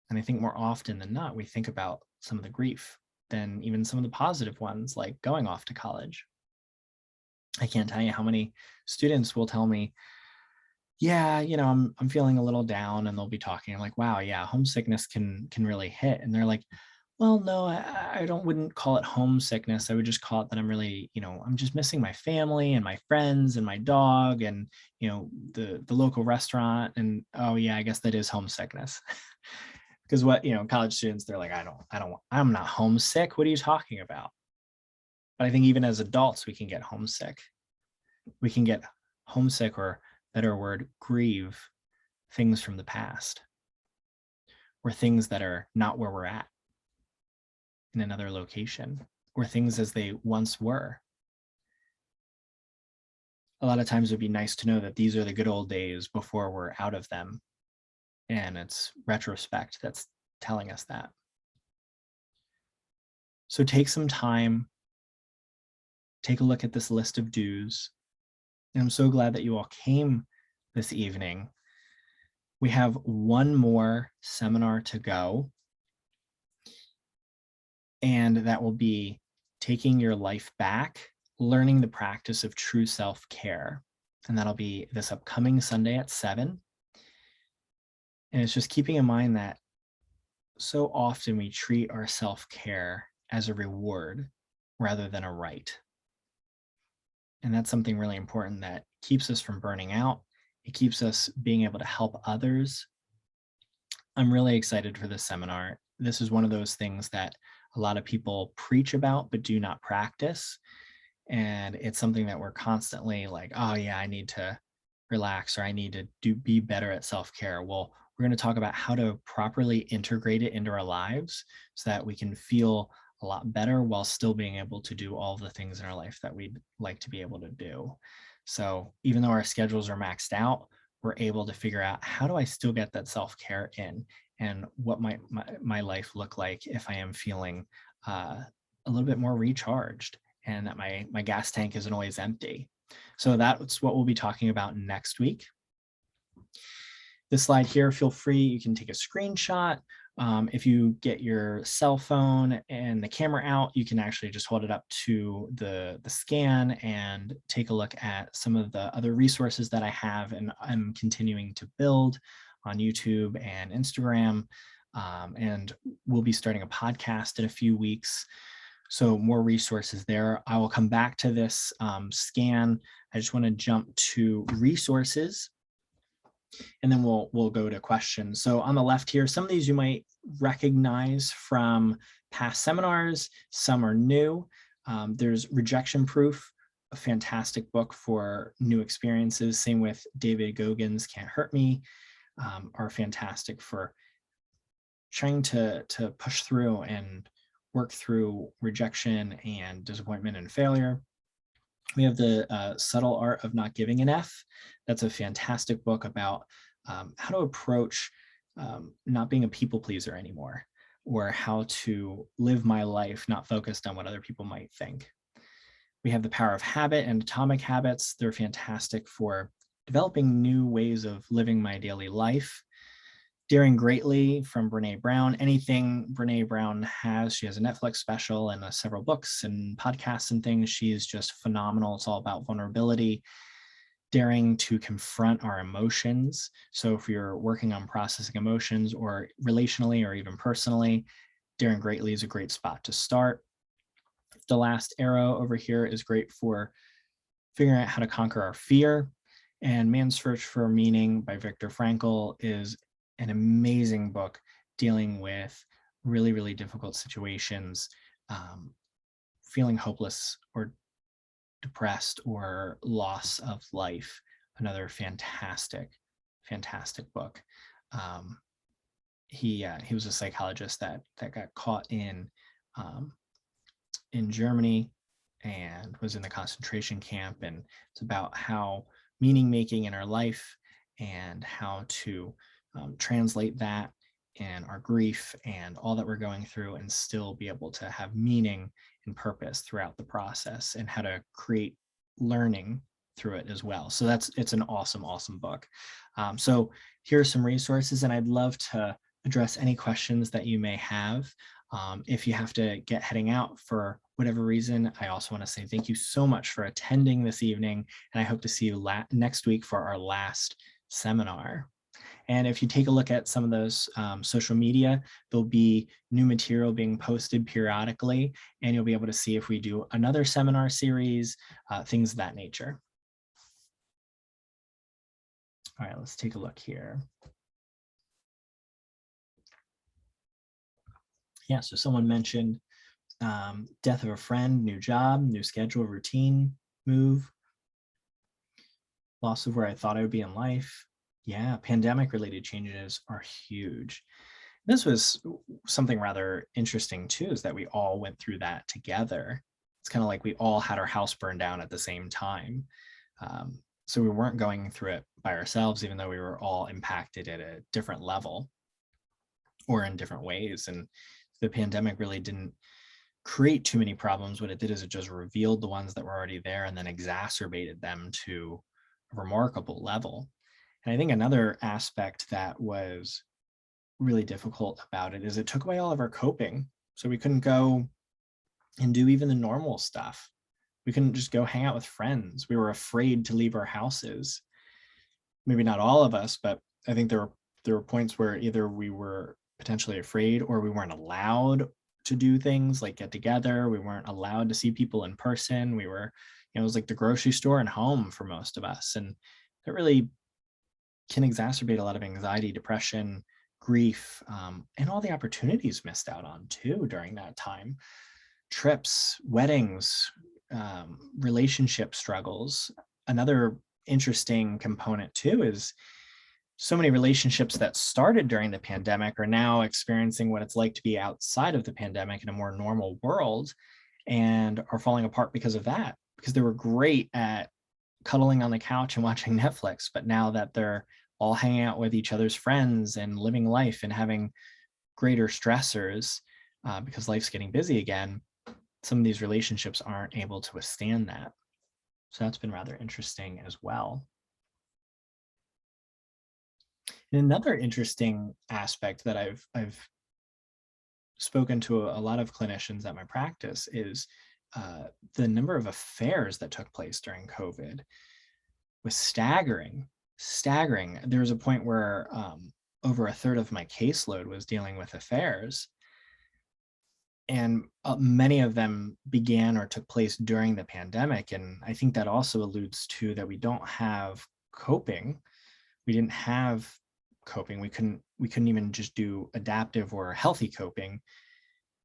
And I think more often than not, we think about some of the grief than even some of the positive ones, like going off to college. I can't tell you how many students will tell me, yeah, I'm feeling a little down, and they'll be talking. I'm like, wow, yeah, homesickness can really hit. And they're like, well, no, I don't wouldn't call it homesickness. I would just call it that I'm really, I'm just missing my family and my friends and my dog and, the local restaurant. And oh yeah, I guess that is homesickness. Because college students, they're like, I'm not homesick. What are you talking about? But I think even as adults, we can get homesick. We can get homesick, or better word, grieve things from the past, or things that are not where we're at in another location, or things as they once were. A lot of times it would be nice to know that these are the good old days before we're out of them. And it's retrospect that's telling us that. So take some time, take a look at this list of dues. And I'm so glad that you all came this evening. We have one more seminar to go, and that will be taking your life back, learning the practice of true self-care. And that'll be this upcoming Sunday at 7. And it's just keeping in mind that so often we treat our self-care as a reward rather than a right. And that's something really important that keeps us from burning out. It keeps us being able to help others. I'm really excited for this seminar. This is one of those things that a lot of people preach about but do not practice. And it's something that we're constantly like, oh yeah, I need to relax, or I need to be better at self-care. Well, we're going to talk about how to properly integrate it into our lives so that we can feel a lot better while still being able to do all the things in our life that we'd like to be able to do. So even though our schedules are maxed out, we're able to figure out, how do I still get that self-care in, and what might my life look like if I am feeling a little bit more recharged and that my gas tank isn't always empty. So that's what we'll be talking about next week. This slide here, feel free, you can take a screenshot. If you get your cell phone and the camera out, you can actually just hold it up to the scan and take a look at some of the other resources that I have and I'm continuing to build on YouTube and Instagram. And we'll be starting a podcast in a few weeks. So more resources there. I will come back to this scan. I just want to jump to resources, and then we'll go to questions. So on the left here, some of these you might recognize from past seminars. Some are new. There's Rejection Proof, a fantastic book for new experiences. Same with David Goggins' Can't Hurt Me, are fantastic for trying to push through and work through rejection and disappointment and failure. We have the Subtle Art of Not Giving an F. That's a fantastic book about how to approach not being a people pleaser anymore, or how to live my life not focused on what other people might think. We have The Power of Habit and Atomic Habits. They're fantastic for developing new ways of living my daily life. Daring Greatly from Brene Brown. Anything Brene Brown has, she has a Netflix special and several books and podcasts and things. She is just phenomenal. It's all about vulnerability, daring to confront our emotions. So if you're working on processing emotions, or relationally or even personally, Daring Greatly is a great spot to start. The Last Arrow over here is great for figuring out how to conquer our fear. And Man's Search for Meaning by Viktor Frankl is an amazing book dealing with really, really difficult situations, feeling hopeless or depressed or loss of life. Another fantastic, fantastic book. He was a psychologist that got caught in Germany and was in the concentration camp, and it's about how meaning making in our life and how to translate that and our grief and all that we're going through and still be able to have meaning and purpose throughout the process, and how to create learning through it as well. So it's an awesome book. So here are some resources, and I'd love to address any questions that you may have. If you have to get heading out for whatever reason, I also want to say thank you so much for attending this evening, and I hope to see you next week for our last seminar. And if you take a look at some of those social media, there'll be new material being posted periodically, and you'll be able to see if we do another seminar series, things of that nature. All right, let's take a look here. Yeah, so someone mentioned death of a friend, new job, new schedule, routine, move, loss of where I thought I would be in life. Yeah, pandemic related changes are huge. This was something rather interesting too, is that we all went through that together. It's kind of like we all had our house burned down at the same time. So we weren't going through it by ourselves, even though we were all impacted at a different level or in different ways. And the pandemic really didn't create too many problems. What it did is it just revealed the ones that were already there and then exacerbated them to a remarkable level. And I think another aspect that was really difficult about it is it took away all of our coping. So we couldn't go and do even the normal stuff. We couldn't just go hang out with friends. We were afraid to leave our houses. Maybe not all of us, but I think there were points where either we were potentially afraid or we weren't allowed to do things like get together. We weren't allowed to see people in person. We were, it was like the grocery store and home for most of us. And it really can exacerbate a lot of anxiety, depression, grief, and all the opportunities missed out on too during that time. Trips, weddings, relationship struggles. Another interesting component too is so many relationships that started during the pandemic are now experiencing what it's like to be outside of the pandemic in a more normal world, and are falling apart because of that, because they were great at cuddling on the couch and watching Netflix. But now that they're all hanging out with each other's friends and living life and having greater stressors because life's getting busy again, some of these relationships aren't able to withstand that. So that's been rather interesting as well. And another interesting aspect that I've spoken to a lot of clinicians at my practice is the number of affairs that took place during COVID was staggering. There was a point where over a third of my caseload was dealing with affairs. And many of them began or took place during the pandemic. And I think that also alludes to that we don't have coping. We didn't have coping. We couldn't even just do adaptive or healthy coping.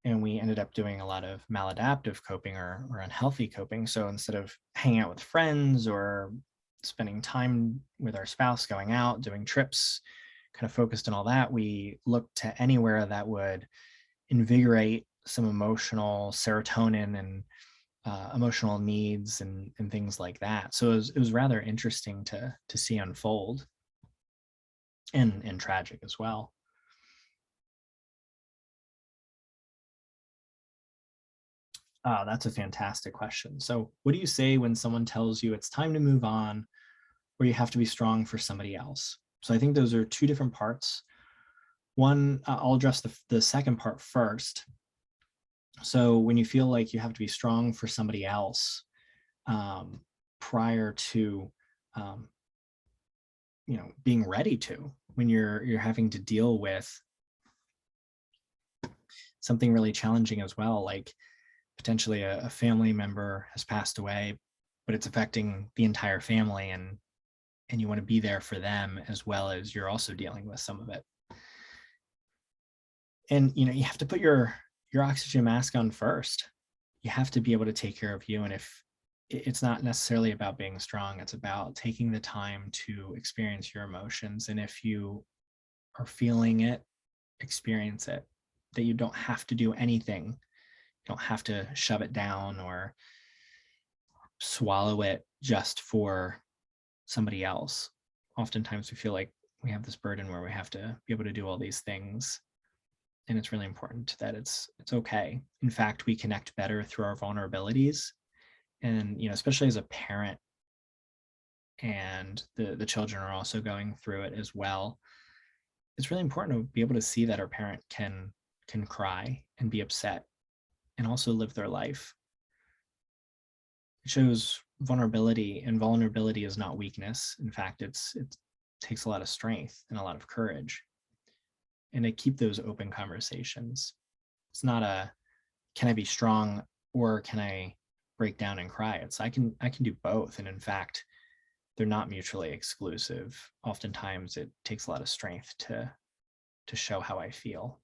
And we ended up doing a lot of maladaptive coping or unhealthy coping. So instead of hanging out with friends or spending time with our spouse, going out, doing trips, kind of focused on all that, we looked to anywhere that would invigorate some emotional serotonin and emotional needs and things like that. So it was rather interesting to see unfold, and tragic as well. That's a fantastic question. So what do you say when someone tells you it's time to move on, or you have to be strong for somebody else? So I think those are two different parts. One, I'll address the second part first. So when you feel like you have to be strong for somebody else prior to being ready to, when you're having to deal with something really challenging as well, like potentially a family member has passed away, but it's affecting the entire family, and you want to be there for them as well as you're also dealing with some of it. And you have to put your oxygen mask on first. You have to be able to take care of you. And if it's not necessarily about being strong, it's about taking the time to experience your emotions. And if you are feeling it, experience it. That you don't have to do anything. You don't have to shove it down or swallow it just for somebody else. Oftentimes we feel like we have this burden where we have to be able to do all these things. And it's really important that it's okay. In fact, we connect better through our vulnerabilities. And, especially as a parent, and the children are also going through it as well, it's really important to be able to see that our parent can cry and be upset and also live their life. It shows vulnerability, and vulnerability is not weakness. In fact, it takes a lot of strength and a lot of courage. And to keep those open conversations. It's not a, can I be strong or can I break down and cry? It's I can do both. And in fact, they're not mutually exclusive. Oftentimes it takes a lot of strength to show how I feel.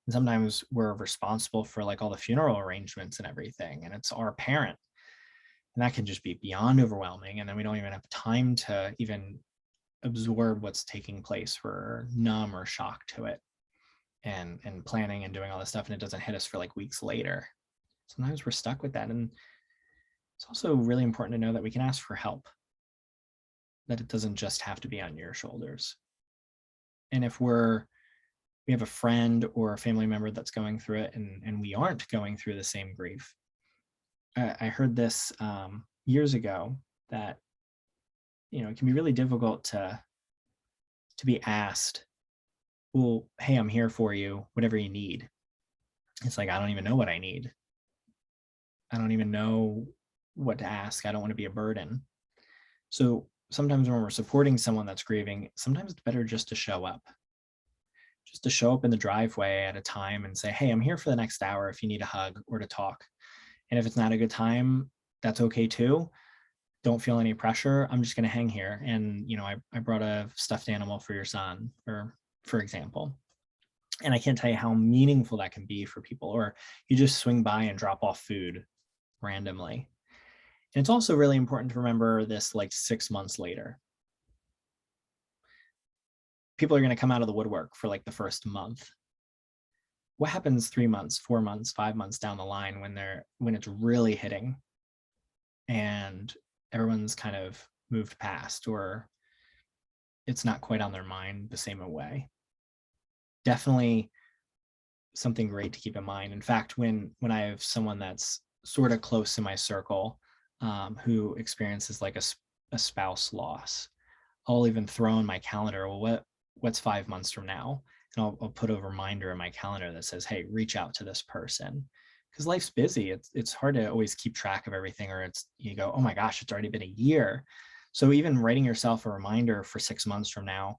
And sometimes we're responsible for like all the funeral arrangements and everything, and it's our parent. And that can just be beyond overwhelming. And then we don't even have time to even absorb what's taking place. We're numb or shocked to it, and planning and doing all this stuff, and it doesn't hit us for like weeks later. Sometimes we're stuck with that. And it's also really important to know that we can ask for help, that it doesn't just have to be on your shoulders. And if we have a friend or a family member that's going through it, and we aren't going through the same grief. I heard this years ago, that it can be really difficult to be asked, well, hey, I'm here for you, whatever you need. It's like, I don't even know what I need. I don't even know what to ask. I don't want to be a burden. So sometimes when we're supporting someone that's grieving, sometimes it's better just to show up. Just to show up in the driveway at a time and say, hey, I'm here for the next hour if you need a hug or to talk. And if it's not a good time, that's okay too. Don't feel any pressure. I'm just going to hang here. And, I brought a stuffed animal for your son, or for example. And I can't tell you how meaningful that can be for people. Or you just swing by and drop off food randomly. And it's also really important to remember this like 6 months later. People are going to come out of the woodwork for like the first month. What happens 3 months, 4 months, 5 months down the line when it's really hitting and everyone's kind of moved past, or it's not quite on their mind the same way? Definitely something great to keep in mind. In fact, when I have someone that's sort of close in my circle who experiences like a spouse loss, I'll even throw in my calendar, well, what's 5 months from now? And I'll put a reminder in my calendar that says, hey, reach out to this person. Because life's busy. It's hard to always keep track of everything, or you go, oh my gosh, it's already been a year. So even writing yourself a reminder for 6 months from now,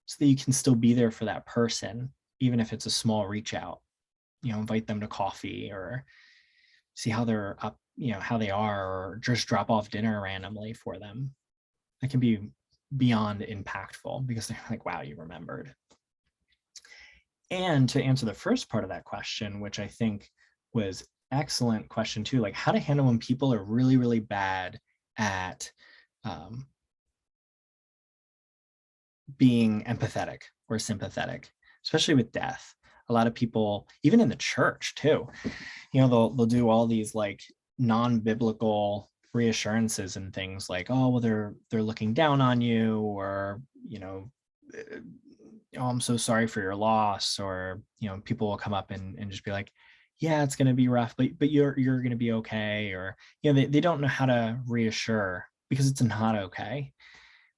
so that you can still be there for that person, even if it's a small reach out, invite them to coffee, or see how they're up, how they are, or just drop off dinner randomly for them. That can be beyond impactful, because they're like, wow, you remembered. And to answer the first part of that question, which I think was excellent question too, like how to handle when people are really, really bad at being empathetic or sympathetic, especially with death. A lot of people, even in the church too, they'll do all these like non-biblical reassurances and things like, oh, well, they're looking down on you, or oh, I'm so sorry for your loss, or people will come up and just be like, yeah, it's going to be rough, but you're going to be okay, or they don't know how to reassure, because it's not okay.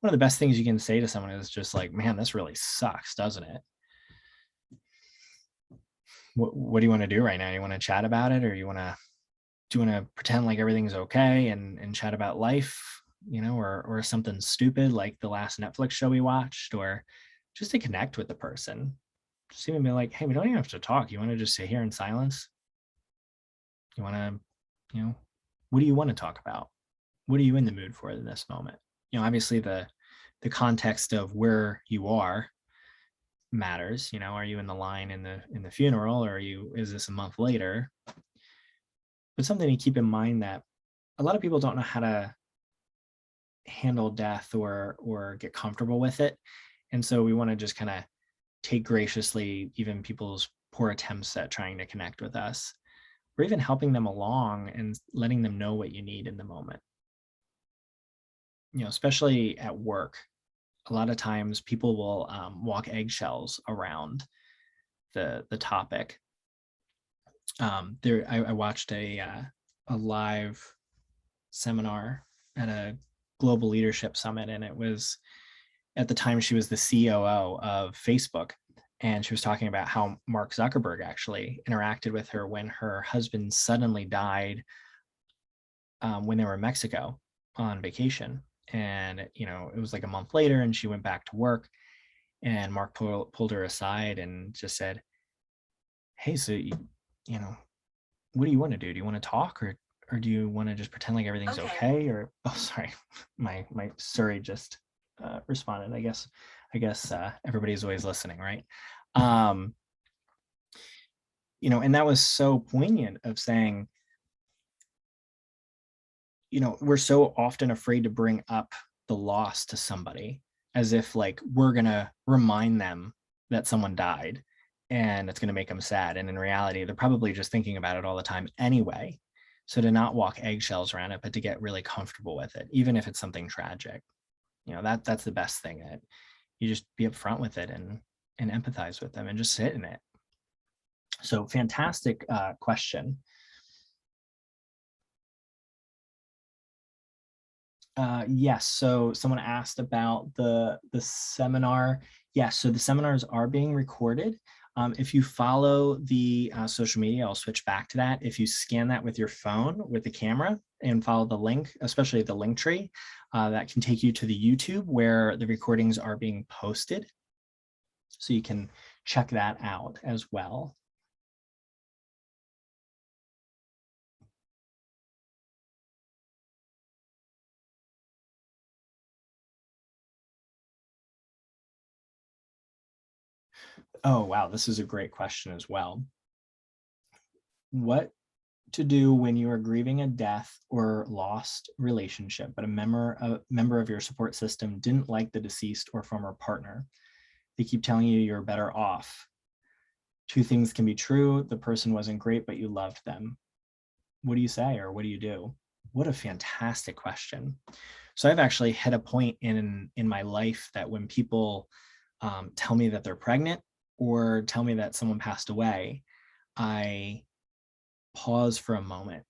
One of the best things you can say to someone is just like, man, this really sucks, doesn't it? What do you want to do right now? You want to chat about it, or do you want to pretend like everything's okay and chat about life, or something stupid like the last Netflix show we watched, or just to connect with the person? Just even be like, hey, we don't even have to talk. You want to just sit here in silence? You want to, what do you want to talk about? What are you in the mood for in this moment? Obviously the context of where you are matters. Are you in the line in the funeral, or is this a month later? But something to keep in mind, that a lot of people don't know how to handle death or get comfortable with it. And so we want to just kind of take graciously even people's poor attempts at trying to connect with us, or even helping them along and letting them know what you need in the moment. Especially at work, a lot of times people will walk eggshells around the topic. I watched a live seminar at a global leadership summit, and it was at the time she was the COO of Facebook, and she was talking about how Mark Zuckerberg actually interacted with her when her husband suddenly died when they were in Mexico on vacation. And, it was like a month later and she went back to work, and Mark pulled her aside and just said, hey, so, what do you want to do? Do you want to talk, or do you want to just pretend like everything's okay? Or, oh, sorry, my Surrey just responded. I guess everybody's always listening, right? And that was so poignant of saying, we're so often afraid to bring up the loss to somebody, as if like we're going to remind them that someone died and it's going to make them sad. And in reality, they're probably just thinking about it all the time anyway. So to not walk eggshells around it, but to get really comfortable with it, even if it's something tragic, that's the best thing, that you just be upfront with it and empathize with them and just sit in it. So fantastic question. Yes, so someone asked about the seminar. Yes, so the seminars are being recorded. If you follow the social media, I'll switch back to that. If you scan that with your phone with the camera and follow the link, especially the link tree, that can take you to the YouTube where the recordings are being posted. So you can check that out as well. Oh, wow, this is a great question as well. What to do when you are grieving a death or lost relationship, but a member of your support system didn't like the deceased or former partner? They keep telling you you're better off. Two things can be true. The person wasn't great, but you loved them. What do you say, or what do you do? What a fantastic question. So I've actually hit a point in my life that when people tell me that they're pregnant or tell me that someone passed away, I pause for a moment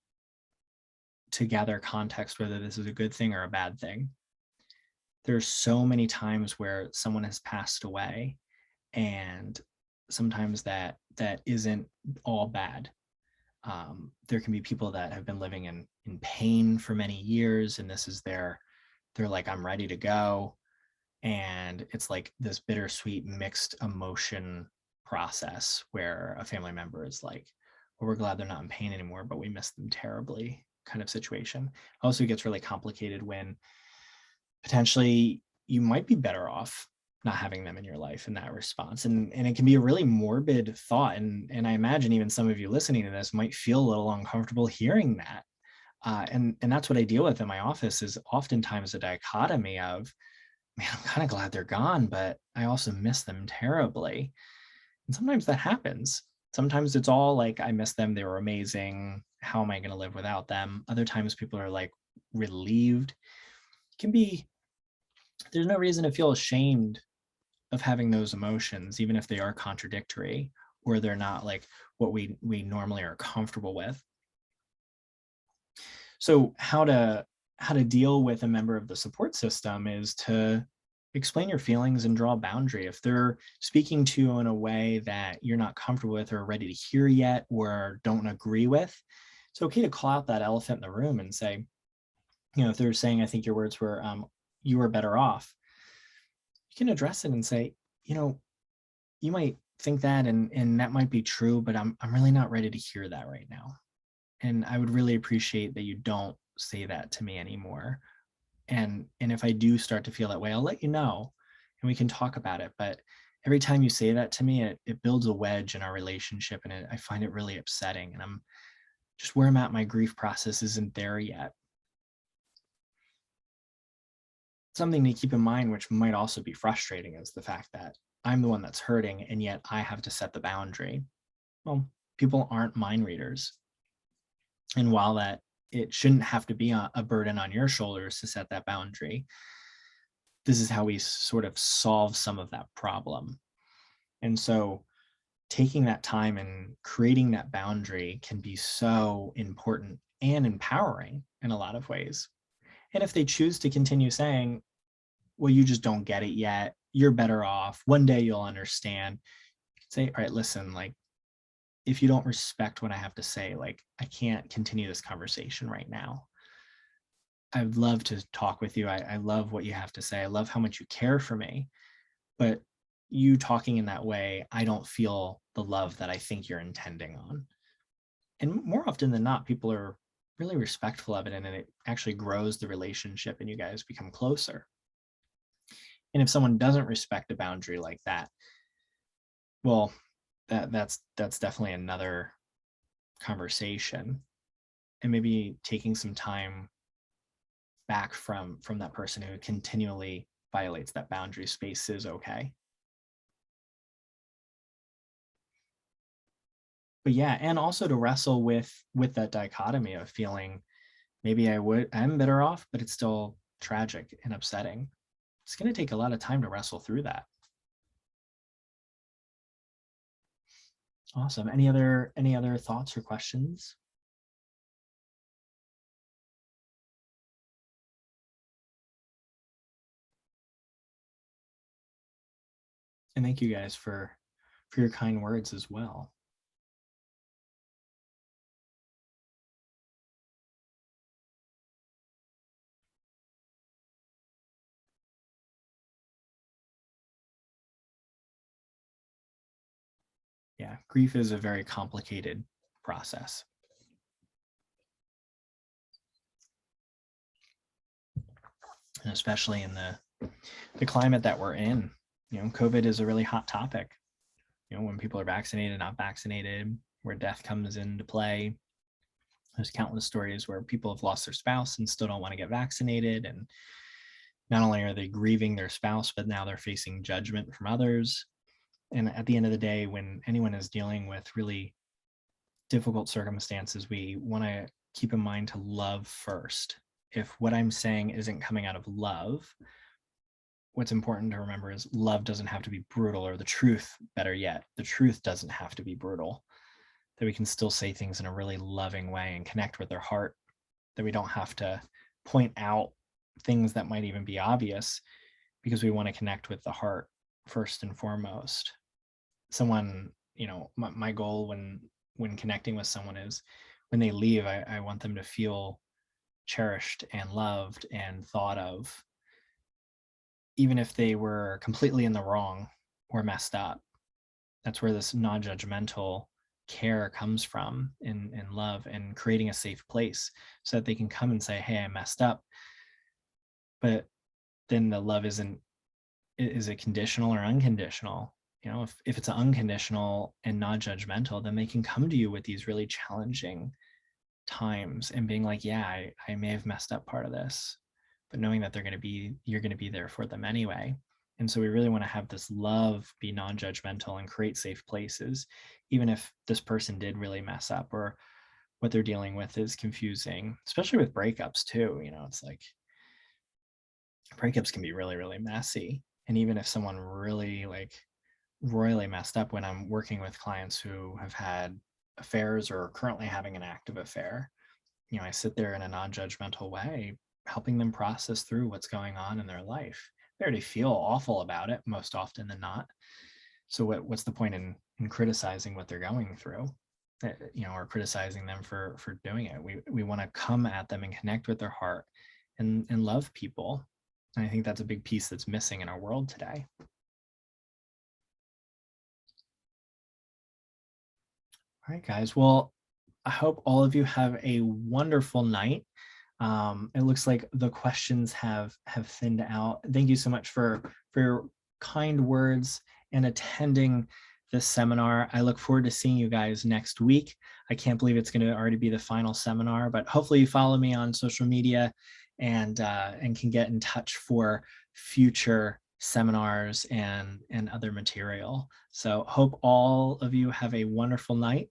to gather context, whether this is a good thing or a bad thing. There's so many times where someone has passed away, and sometimes that isn't all bad. There can be people that have been living in pain for many years, and this is they're like, I'm ready to go. And it's like this bittersweet mixed emotion process where a family member is like, well, we're glad they're not in pain anymore, but we miss them terribly, kind of situation. Also gets really complicated when potentially you might be better off not having them in your life in that response. And it can be a really morbid thought. And I imagine even some of you listening to this might feel a little uncomfortable hearing that. And that's what I deal with in my office, is oftentimes a dichotomy of, man, I'm kind of glad they're gone, but I also miss them terribly. And sometimes that happens. Sometimes it's all like, I miss them, they were amazing, how am I going to live without them? Other times people are like relieved. It can be, there's no reason to feel ashamed of having those emotions, even if they are contradictory or they're not like what we normally are comfortable with. So how to deal with a member of the support system is to explain your feelings and draw a boundary. If they're speaking to you in a way that you're not comfortable with or ready to hear yet or don't agree with, it's okay to call out that elephant in the room and say, if they're saying, I think your words were, you were better off, you can address it and say, you might think that, and that might be true, but I'm really not ready to hear that right now. And I would really appreciate that you don't say that to me anymore. And if I do start to feel that way, I'll let you know and we can talk about it. But every time you say that to me, it builds a wedge in our relationship, and I find it really upsetting. And I'm just, where I'm at, my grief process isn't there yet. Something to keep in mind, which might also be frustrating, is the fact that I'm the one that's hurting, and yet I have to set the boundary. Well, people aren't mind readers. And while that it shouldn't have to be a burden on your shoulders to set that boundary, this is how we sort of solve some of that problem. And so taking that time and creating that boundary can be so important and empowering in a lot of ways. And if they choose to continue saying, well, you just don't get it yet, you're better off, one day you'll understand, you can say, all right, listen, like, if you don't respect what I have to say, like, I can't continue this conversation right now. I'd love to talk with you. I love what you have to say. I love how much you care for me. But you talking in that way, I don't feel the love that I think you're intending on. And more often than not, people are really respectful of it, and it actually grows the relationship and you guys become closer. And if someone doesn't respect a boundary like that, well, that's definitely another conversation. And maybe taking some time back from that person who continually violates that boundary space is okay. But yeah, and also to wrestle with that dichotomy of feeling maybe I'm better off, but it's still tragic and upsetting. It's going to take a lot of time to wrestle through that. Awesome. Any other thoughts or questions? And thank you guys for your kind words as well. Yeah, grief is a very complicated process. And especially in the climate that we're in, COVID is a really hot topic. When people are vaccinated, not vaccinated, where death comes into play. There's countless stories where people have lost their spouse and still don't want to get vaccinated. And not only are they grieving their spouse, but now they're facing judgment from others. And at the end of the day, when anyone is dealing with really difficult circumstances, we want to keep in mind to love first. If what I'm saying isn't coming out of love, what's important to remember is love doesn't have to be brutal, or the truth, better yet, the truth doesn't have to be brutal. That we can still say things in a really loving way and connect with their heart, that we don't have to point out things that might even be obvious, because we want to connect with the heart first and foremost. Someone, my goal when connecting with someone is when they leave, I want them to feel cherished and loved and thought of, even if they were completely in the wrong or messed up. That's where this non-judgmental care comes from, in love, and creating a safe place so that they can come and say, hey, I messed up. But then the love is it conditional or unconditional? If it's unconditional and non-judgmental, then they can come to you with these really challenging times and being like, yeah, I may have messed up part of this, but knowing that you're going to be there for them anyway. And so we really want to have this love be non-judgmental and create safe places, even if this person did really mess up or what they're dealing with is confusing, especially with breakups too. It's like breakups can be really, really messy. And even if someone really like royally messed up, when I'm working with clients who have had affairs or are currently having an active affair, I sit there in a non-judgmental way, helping them process through what's going on in their life. They already feel awful about it most often than not. So what's the point in criticizing what they're going through, or criticizing them for doing it? We want to come at them and connect with their heart and love people. And I think that's a big piece that's missing in our world today. All right, guys. Well, I hope all of you have a wonderful night. It looks like the questions have thinned out. Thank you so much for your kind words and attending this seminar. I look forward to seeing you guys next week. I can't believe it's going to already be the final seminar, but hopefully you follow me on social media and can get in touch for future seminars and other material. So hope all of you have a wonderful night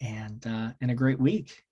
and a great week.